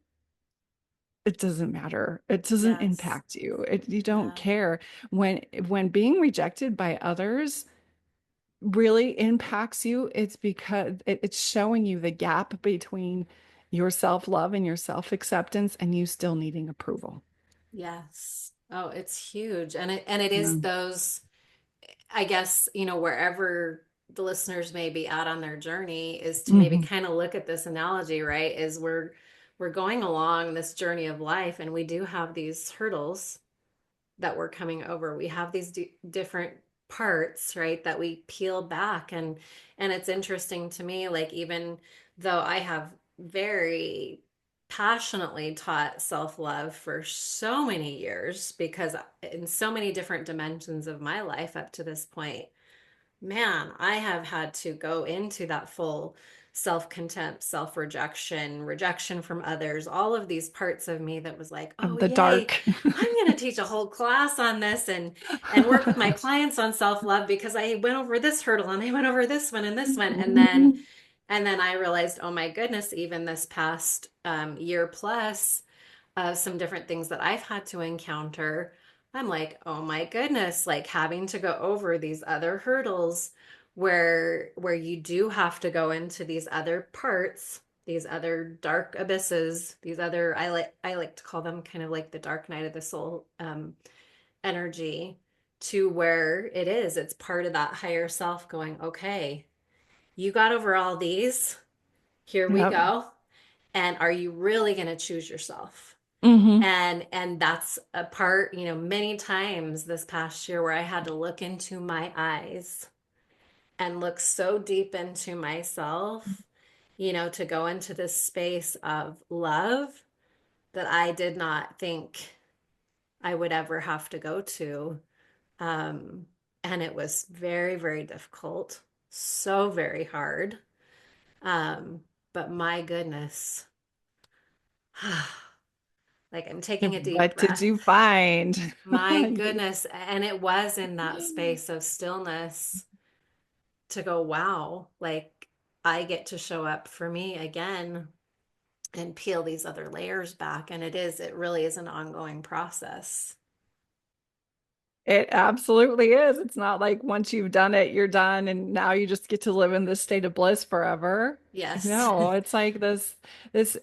it doesn't matter. It doesn't Yes. impact you. You don't Yeah. care. When being rejected by others really impacts you, it's because it's showing you the gap between your self-love and your self-acceptance and you still needing approval. Yes. Oh, it's huge. And it Yeah. is those, I guess, wherever the listeners may be at on their journey is to maybe Hmm. kind of look at this analogy, right? Is we're going along this journey of life and we do have these hurdles that we're coming over. We have these different parts, right, that we peel back. And it's interesting to me, like, even though I have very passionately taught self-love for so many years, because in so many different dimensions of my life up to this point, man, I have had to go into that full self-contempt, self-rejection, rejection from others, all of these parts of me that was like, oh, Of the yay, dark. I'm going to teach a whole class on this and work with my clients on self-love because I went over this hurdle and I went over this one and this one. And then I realized, oh my goodness, even this past year plus, some different things that I've had to encounter, I'm like, oh my goodness, like having to go over these other hurdles where you do have to go into these other parts, these other dark abysses, these other I like to call them kind of like the dark night of the soul energy, to where it's part of that higher self going, okay, you got over all these. Here we Yep. go. And are you really going to choose yourself? Hmm. And that's a part, many times this past year where I had to look into my eyes and look so deep into myself, to go into this space of love that I did not think I would ever have to go to. Um, and it was very, very difficult, so very hard. Um, but my goodness, like I'm taking a deep What did breath. you find? My goodness. And it was in that space of stillness to go, wow, like I get to show up for me again and peel these other layers back. And it really is an ongoing process. It absolutely is. It's not like once you've done it, you're done, and now you just get to live in this state of bliss forever. Yes. No, it's like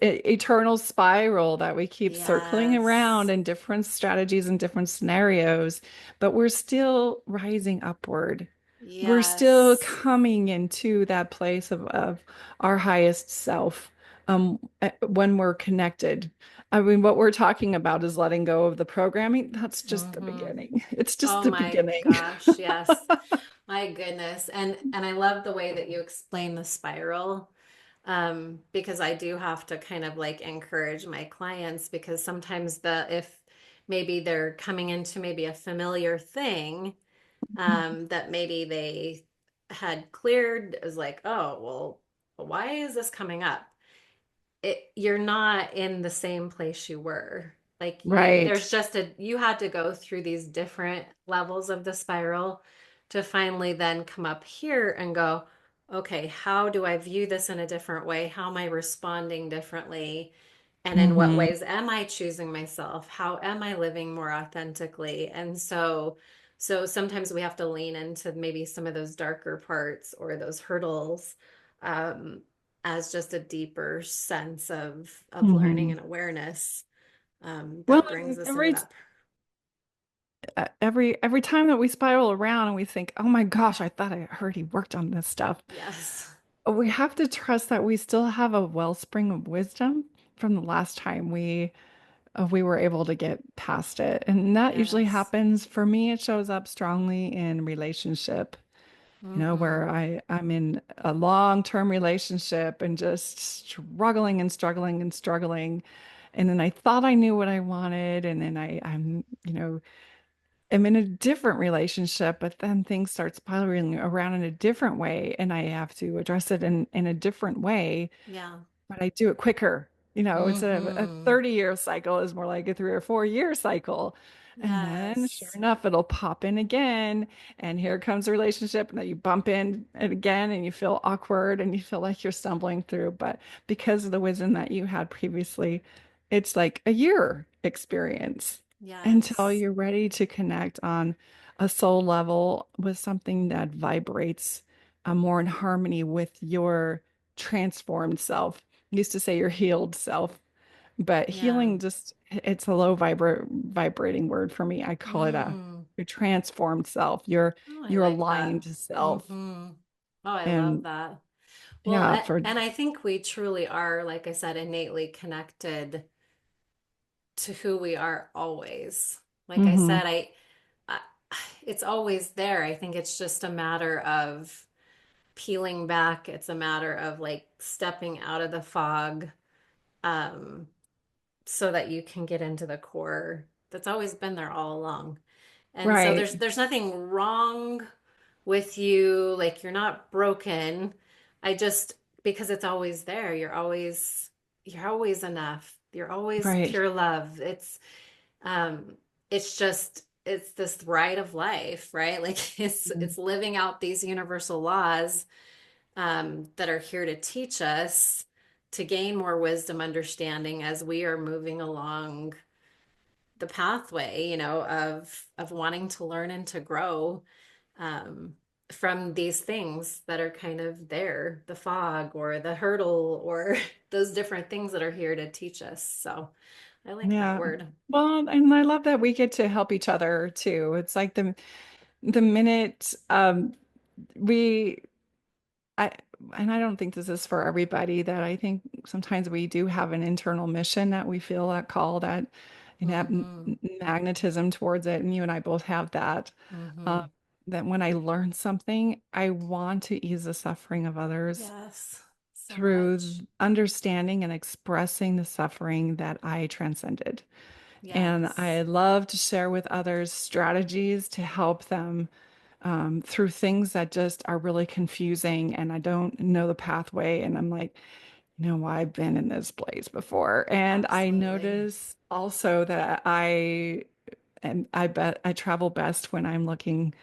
eternal spiral that we keep circling around Yes. in different strategies and different scenarios, but we're still rising upward. We're still Yes. coming into that place of our highest self when we're connected. I mean, what we're talking about is letting go of the programming. That's just the Hmm. beginning. It's just Oh the my beginning. gosh, yes. My goodness. And I love the way that you explain the spiral. Because I do have to kind of like encourage my clients because sometimes if maybe they're coming into maybe a familiar thing, that maybe they had cleared is like, oh, well, why is this coming up? You're not in the same place you were. Like Right. there's just you had to go through these different levels of the spiral to finally then come up here and go, okay, how do I view this in a different way? How am I responding differently? And in what Hmm. ways am I choosing myself? How am I living more authentically? And so sometimes we have to lean into maybe some of those darker parts or those hurdles, um, as just a deeper sense of learning Hmm. and awareness, Well, that brings and us into that. every time that we spiral around and we think, "Oh my gosh, I thought I heard he worked on this stuff." Yes. We have to trust that we still have a wellspring of wisdom from the last time we were able to get past it. And that usually Yes. happens for me. It shows up strongly in relationship, Mm-hmm. where I'm in a long-term relationship and just struggling and struggling and struggling. And then I thought I knew what I wanted. And then I'm in a different relationship, but then things start spiraling around in a different way. And I have to address it in a different way, Yeah. but I do it quicker. Instead of a Mm-hmm. 30-year cycle is more like a 3 or 4 year cycle. And then sure Yes. enough, it'll pop in again. And here comes a relationship. And then you bump in it again and you feel awkward and you feel like you're stumbling through. But because of the wisdom that you had previously, it's like a year experience until Yes. you're ready to connect on a soul level with something that vibrates more in harmony with your transformed self. I used to say your healed self, but Yeah. healing just it's a vibrating word for me. I call it a Mm. your transformed self, your Oh, I your like that. aligned self. Mm-hmm. Oh, I love And that. Well, yeah, for and I think we truly are, like I said, innately connected to who we are always. Like I hmm said, I it's always there. I think it's just a matter of peeling back. It's a matter of like stepping out of the fog, um, so that you can get into the core that's always been there all along. And so right. there's nothing wrong with you, like you're not broken. I just because it's always there, you're always enough. You're always Right. pure love. Um it's this right of life, right? Like Mhm. it's living out these universal laws, that are here to teach us to gain more wisdom understanding as we are moving along the pathway, of wanting to learn and to grow, um, from these things that are kind of there, the fog or the hurdle or those different things that are here to teach us. So I like that Yeah. word. Well, and I love that we get to help each other too. It's like the minute we I and I don't think this is for everybody, that I think sometimes we do have an internal mission that we feel that call, that have Mm-hmm. magnetism towards it, and you and I both have that. Mm-hmm. Um, that when I learn something, I want to ease the suffering of others Yes, so through much. understanding and expressing the suffering that I transcended. And Yes. I love to share with others strategies to help them through things that just are really confusing and I don't know the pathway. And I'm like, I've been in this place before. And I Absolutely. notice also that I bet I travel best when I'm looking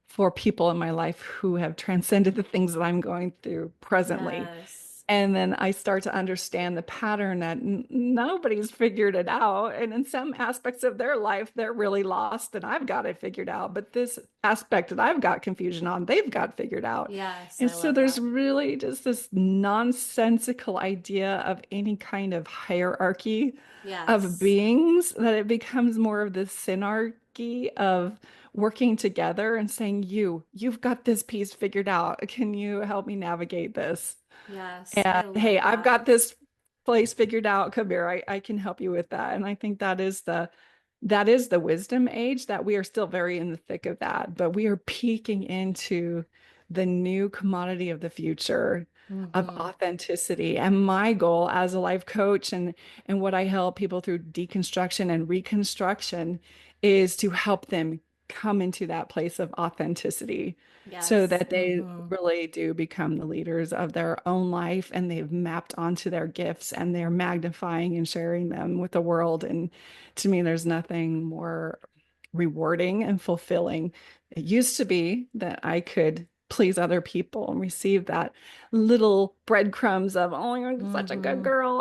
for people in my life who have transcended the things that I'm going through presently. Yes. And then I start to understand the pattern that nobody's figured it out. And in some aspects of their life, they're really lost and I've got it figured out. But this aspect that I've got confusion on, they've got figured out. Yes, And I so love there's that. really just this nonsensical idea of any kind of hierarchy of Yes. beings that it becomes more of this synarchy of working together and saying, you've got this piece figured out. Can you help me navigate this? Yes, I And hey, love I've that. got this place figured out. Come here. I can help you with that. And I think that is the wisdom age that we are still very in the thick of that, but we are peeking into the new commodity of the future of Mm-hmm. authenticity. And my goal as a life coach and what I help people through deconstruction and reconstruction is to help them come into that place of authenticity so Yes. that they Mm-hmm. really do become the leaders of their own life and they've mapped onto their gifts and they're magnifying and sharing them with the world. And to me, there's nothing more rewarding and fulfilling. It used to be that I could please other people and receive that little breadcrumbs of, oh, you're such a good Mm-hmm. girl.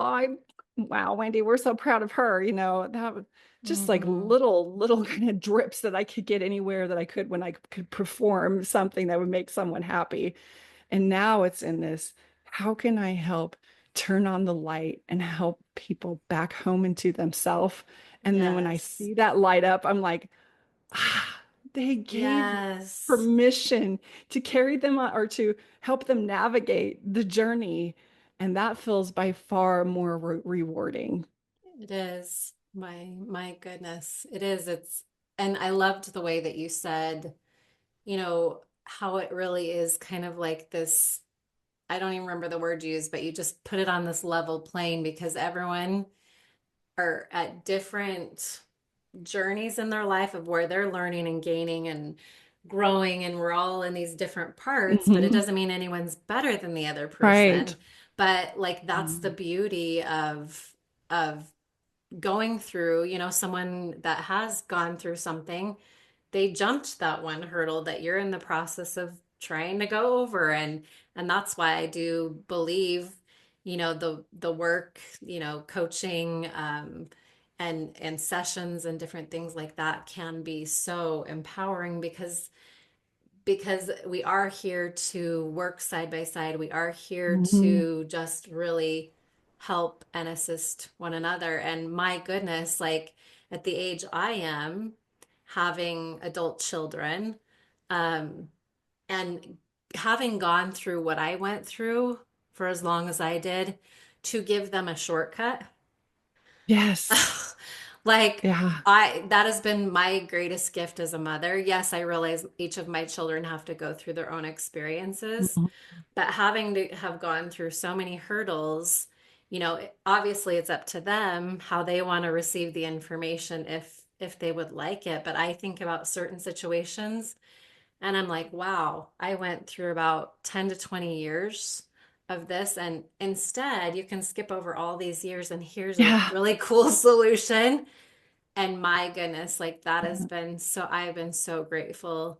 Wow, Wendi, we're so proud of her. That just like Mm-hmm. little kind of drips that I could get anywhere that I could when I could perform something that would make someone happy. And now it's in this, how can I help turn on the light and help people back home into themselves? And then when I Yes. see that light up, I'm like, ah, they gave me Yes. permission to carry them or to help them navigate the journey. And that feels by far more rewarding. It is. My goodness. It is. And I loved the way that you said, how it really is kind of like this. I don't even remember the word you used, but you just put it on this level plane because everyone are at different journeys in their life of where they're learning and gaining and growing, and we're all in these different parts, but it Mhm. doesn't mean anyone's better than the other Right. person. But like that's the Mhm. beauty of going through, someone that has gone through something, they jumped that one hurdle that you're in the process of trying to go over. And that's why I do believe, the work, coaching, and sessions and different things like that can be so empowering because we are here to work side by side. We are here Mhm. to just really help and assist one another. And my goodness, like at the age I am, having adult children, um, and having gone through what I went through for as long as I did, to give them a shortcut. Yes. Like Yeah. that has been my greatest gift as a mother. Yes, I realize each of my children have to go through their own experiences, Mhm. but having to have gone through so many hurdles, obviously it's up to them how they want to receive the information if they would like it. But I think about certain situations and I'm like, wow, I went through about 10 to 20 years of this. And instead, you can skip over all these years and here's a Yeah. really cool solution. And my goodness, like that has been so, I've been so grateful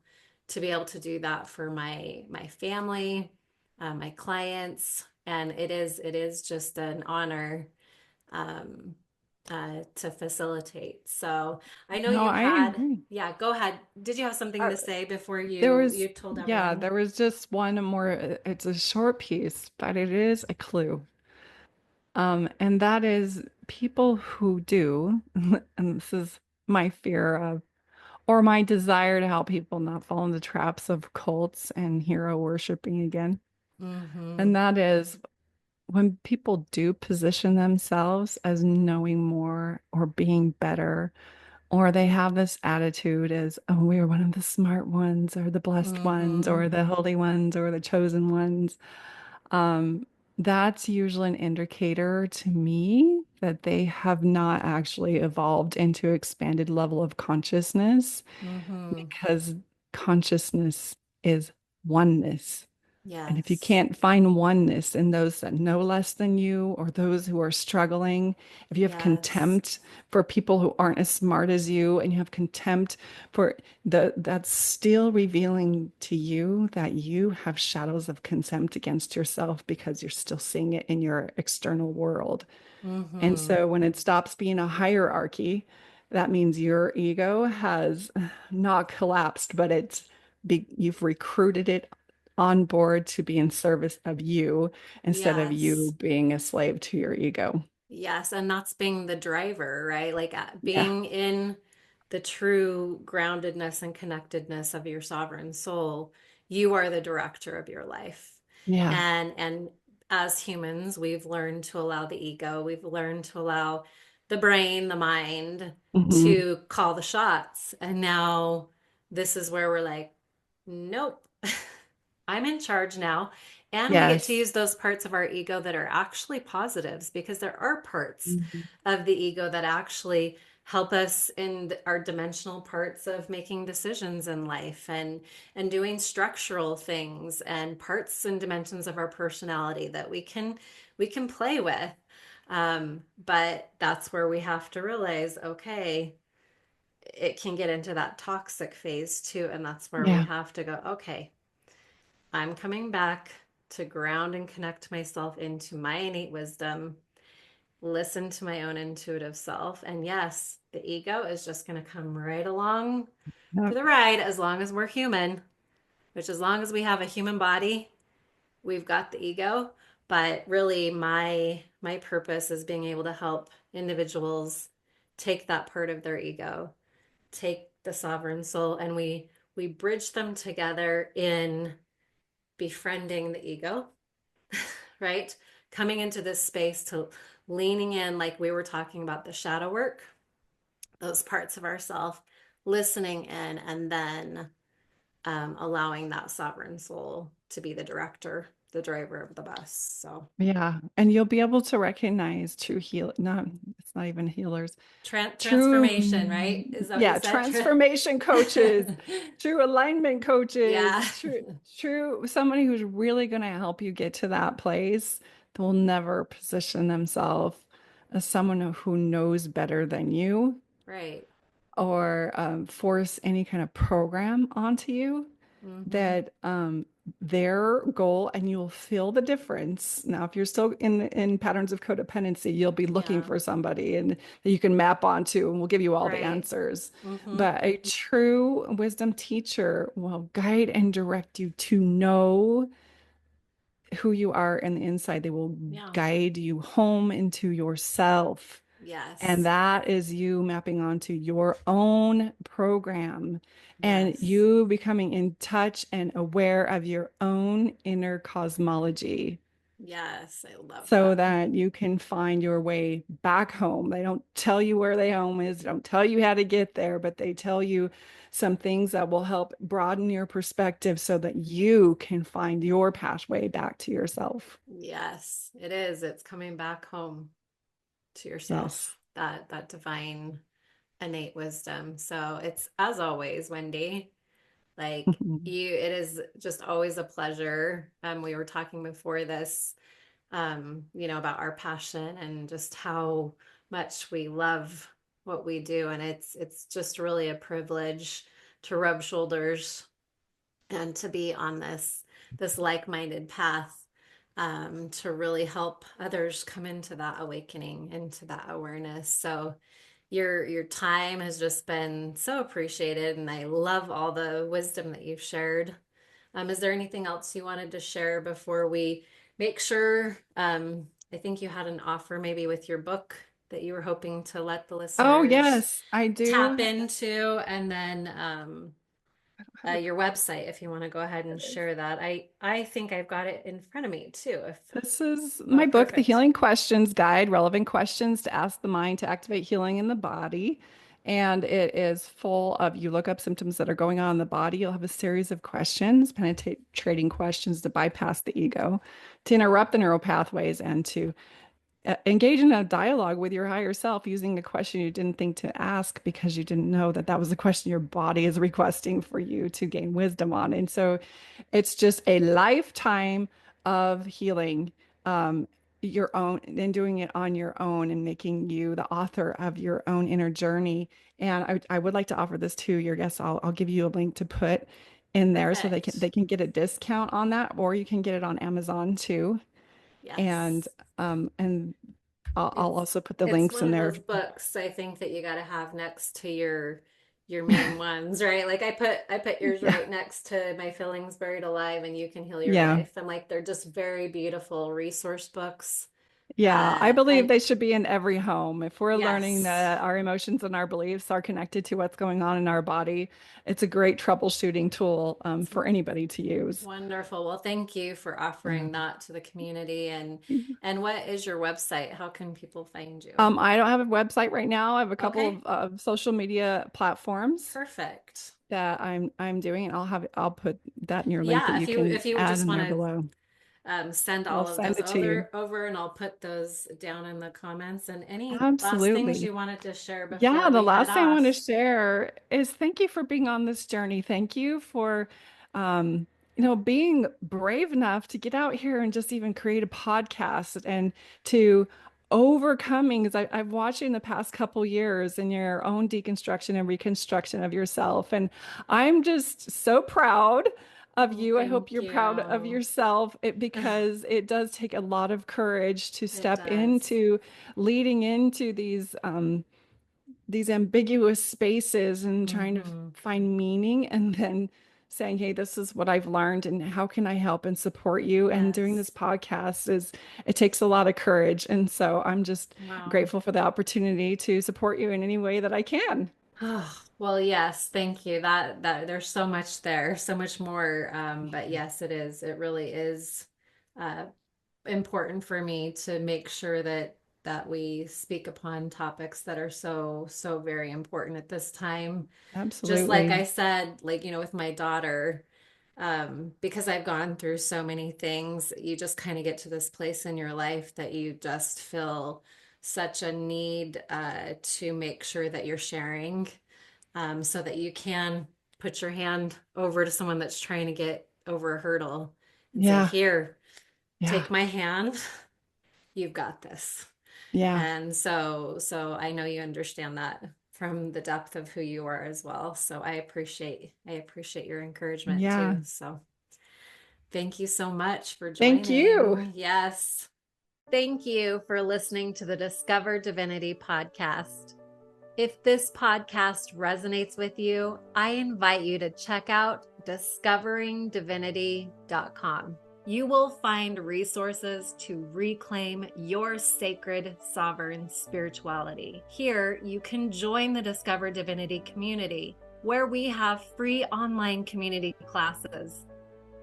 to be able to do that for my family, my clients. And it is just an honor um, to facilitate. So I know No, you I had, agree. yeah, go ahead. Did you have something Uh, to say before There you was, told yeah, everyone? there was just one more. It's a short piece, but it is a clue. And that is people who do, and this is my fear of, or my desire to help people not fall into traps of cults and hero worshiping again. Mm-hmm. And that is when people do position themselves as knowing more or being better, or they have this attitude as, oh, we're one of the smart ones, or the blessed ones, Mm-hmm. or the holy ones, or the chosen ones. Um, that's usually an indicator to me that they have not actually evolved into expanded level of consciousness Mm-hmm. because consciousness is oneness. And if you Yes. can't find oneness in those that know less than you or those who are struggling, if you have Yes. contempt for people who aren't as smart as you, and you have contempt for that's still revealing to you that you have shadows of contempt against yourself because you're still seeing it in your external world. And Mm-hmm. so when it stops being a hierarchy, that means your ego has not collapsed, but you've recruited it on board to be in service of you instead of you Yes. being a slave to your ego. Yes, and that's being the driver, right? Like Yeah. being in the true groundedness and connectedness of your sovereign soul. You are the director of your life. Yeah. And as humans, we've learned to allow the ego, we've learned to allow the brain, the mind Hmm. to call the shots. And now this is where we're like, nope. I'm in charge now. And we get to Yes. use those parts of our ego that are actually positives because there are parts Mhm. of the ego that actually help us in our dimensional parts of making decisions in life and doing structural things and parts and dimensions of our personality that we can play with. But that's where we have to realize, okay, it can get into that toxic phase too, and that's where we Yeah. have to go, okay, I'm coming back to ground and connect myself into my innate wisdom, listen to my own intuitive self. And yes, the ego is just going to come right along for Yep. the ride as long as we're human, which as long as we have a human body, we've got the ego. But really my purpose is being able to help individuals take that part of their ego, take the sovereign soul, and we bridge them together in befriending the ego, right? Coming into this space to leaning in, like we were talking about the shadow work, those parts of ourself, listening in, and then allowing that sovereign soul to be the director, the driver of the bus. So, Yeah. And you'll be able to recognize true heal, not, it's not even healers, true, transformation, right? Is that what you yeah, said? transformation coaches, true alignment Yeah. coaches, true, somebody who's really going to help you get to that place. They will never position themselves as someone who knows better than you Right. or force any kind of program onto you Mm-hmm. that their goal, and you'll feel the difference. Now, if you're still in patterns of codependency, you'll be looking Yeah. for somebody and that you can map onto, and we'll give you all the Right. answers. Mm-hmm. But a true wisdom teacher will guide and direct you to know who you are in the inside. They will Yeah. guide you home into yourself. And Yes. that is you mapping onto your own program and Yes. you becoming in touch and aware of your own inner cosmology Yes. I love so that. that you can find your way back home. They don't tell you where the home is, they don't tell you how to get there, but they tell you some things that will help broaden your perspective so that you can find your pathway back to yourself. Yes, it is. It's coming back home to Yes. yourself, that divine innate wisdom. So it's as always, Wendi, like it is just always a pleasure. We were talking before this, about our passion and just how much we love what we do. And it's just really a privilege to rub shoulders and to be on this like-minded path, to really help others come into that awakening, into that awareness. So your time has just been so appreciated, and I love all the wisdom that you've shared. Is there anything else you wanted to share before we make sure? I think you had an offer maybe with your book that you were hoping to let the Oh, listeners yes, I tap do. into, and then your website if you want to go ahead and Have share that. I think I've got it in front of me too. If This is Oh, my book, The perfect. Healing Questions Guide, Relevant Questions to Ask the Mind to Activate Healing in the Body. And it is full of, you look up symptoms that are going on in the body. You'll have a series of questions, penetrating questions to bypass the ego, to interrupt the neural pathways, and to engage in a dialogue with your higher self using a question you didn't think to ask because you didn't know that that was the question your body is requesting for you to gain wisdom on. And so it's just a lifetime of healing, your own, and doing it on your own and making you the author of your own inner journey. And I would like to offer this to your guests. I'll give you a link to put in there so Perfect. they can get a discount on that, or you can get it on Amazon too. And Yes. and I'll It's also put the it's links one in of there. those books I think that you got to have next to your main ones, right? Like I put yours Yeah. right next to My Feelings Buried Alive and You Can Heal Your Yeah. Life. And like they're just very beautiful resource books. Yeah. I believe And they should be in every home. If we're learning yes. that our emotions and our beliefs are connected to what's going on in our body, it's a great troubleshooting tool for anybody to use. Wonderful. Well, thank you for Yeah. offering that to the community. And what is your website? How can people find you? I don't have a website right now. I have a couple Okay. of social media platforms Perfect. that I'm doing, and I'll put that in your link that Yeah, you can if you add just in want there to below. send I'll all of send those it to you. over and I'll put those down in the comments. And any last things Absolutely. you wanted to share Yeah, before the we head last thing I want to off? share is thank you for being on this journey. Thank you for, um, being brave enough to get out here and just even create a podcast and to overcoming, because I've watched you in the past couple years in your own deconstruction and reconstruction of yourself. And I'm just so proud of Oh, you. I hope thank you're proud of you. yourself because it does take a lot of courage to It step does. into leading into these ambiguous spaces and trying to Hmm. find meaning and then saying, hey, this is what I've learned and how can I help and support you? And doing this Yes. podcast is, it takes a lot of courage. And so I'm just Wow. grateful for the opportunity to support you in any way that I can. Oh, well, yes, thank you. That there's so much there, so much more. But yes, it is. It really is uh, important for me to make sure that we speak upon topics that are so very important at this time. Just like I Absolutely. said, like, with my daughter, because I've gone through so many things, you just kind of get to this place in your life that you just feel such a need to make sure that you're sharing, so that you can put your hand over to someone that's trying to get over a hurdle and say, Yeah. here, Yeah. take my hand, you've got this. Yeah. And so I know you understand that from the depth of who you are as well. So I appreciate your encouragement Yeah. too. So thank you so much for Thank you. joining. Yes. Thank you for listening to the Discover Divinity podcast. If this podcast resonates with you, I invite you to check out discoveringdivinity.com. You will find resources to reclaim your sacred, sovereign spirituality. Here, you can join the Discover Divinity community, where we have free online community classes,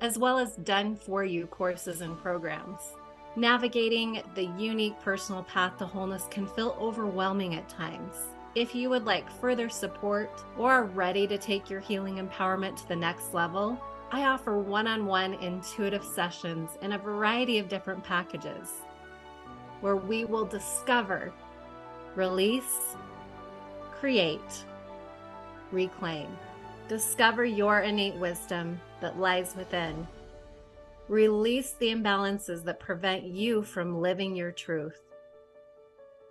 as well as done for you courses and programs. Navigating the unique personal path to wholeness can feel overwhelming at times. If you would like further support or are ready to take your healing empowerment to the next level, I offer one-on-one intuitive sessions in a variety of different packages where we will discover, release, create, reclaim. Discover your innate wisdom that lies within. Release the imbalances that prevent you from living your truth.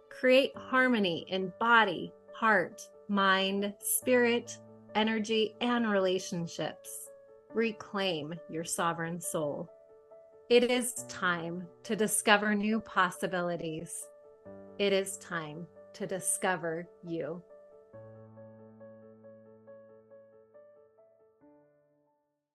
Create harmony in body, heart, mind, spirit, energy, and relationships. Reclaim your sovereign soul. It is time to discover new possibilities. It is time to discover you.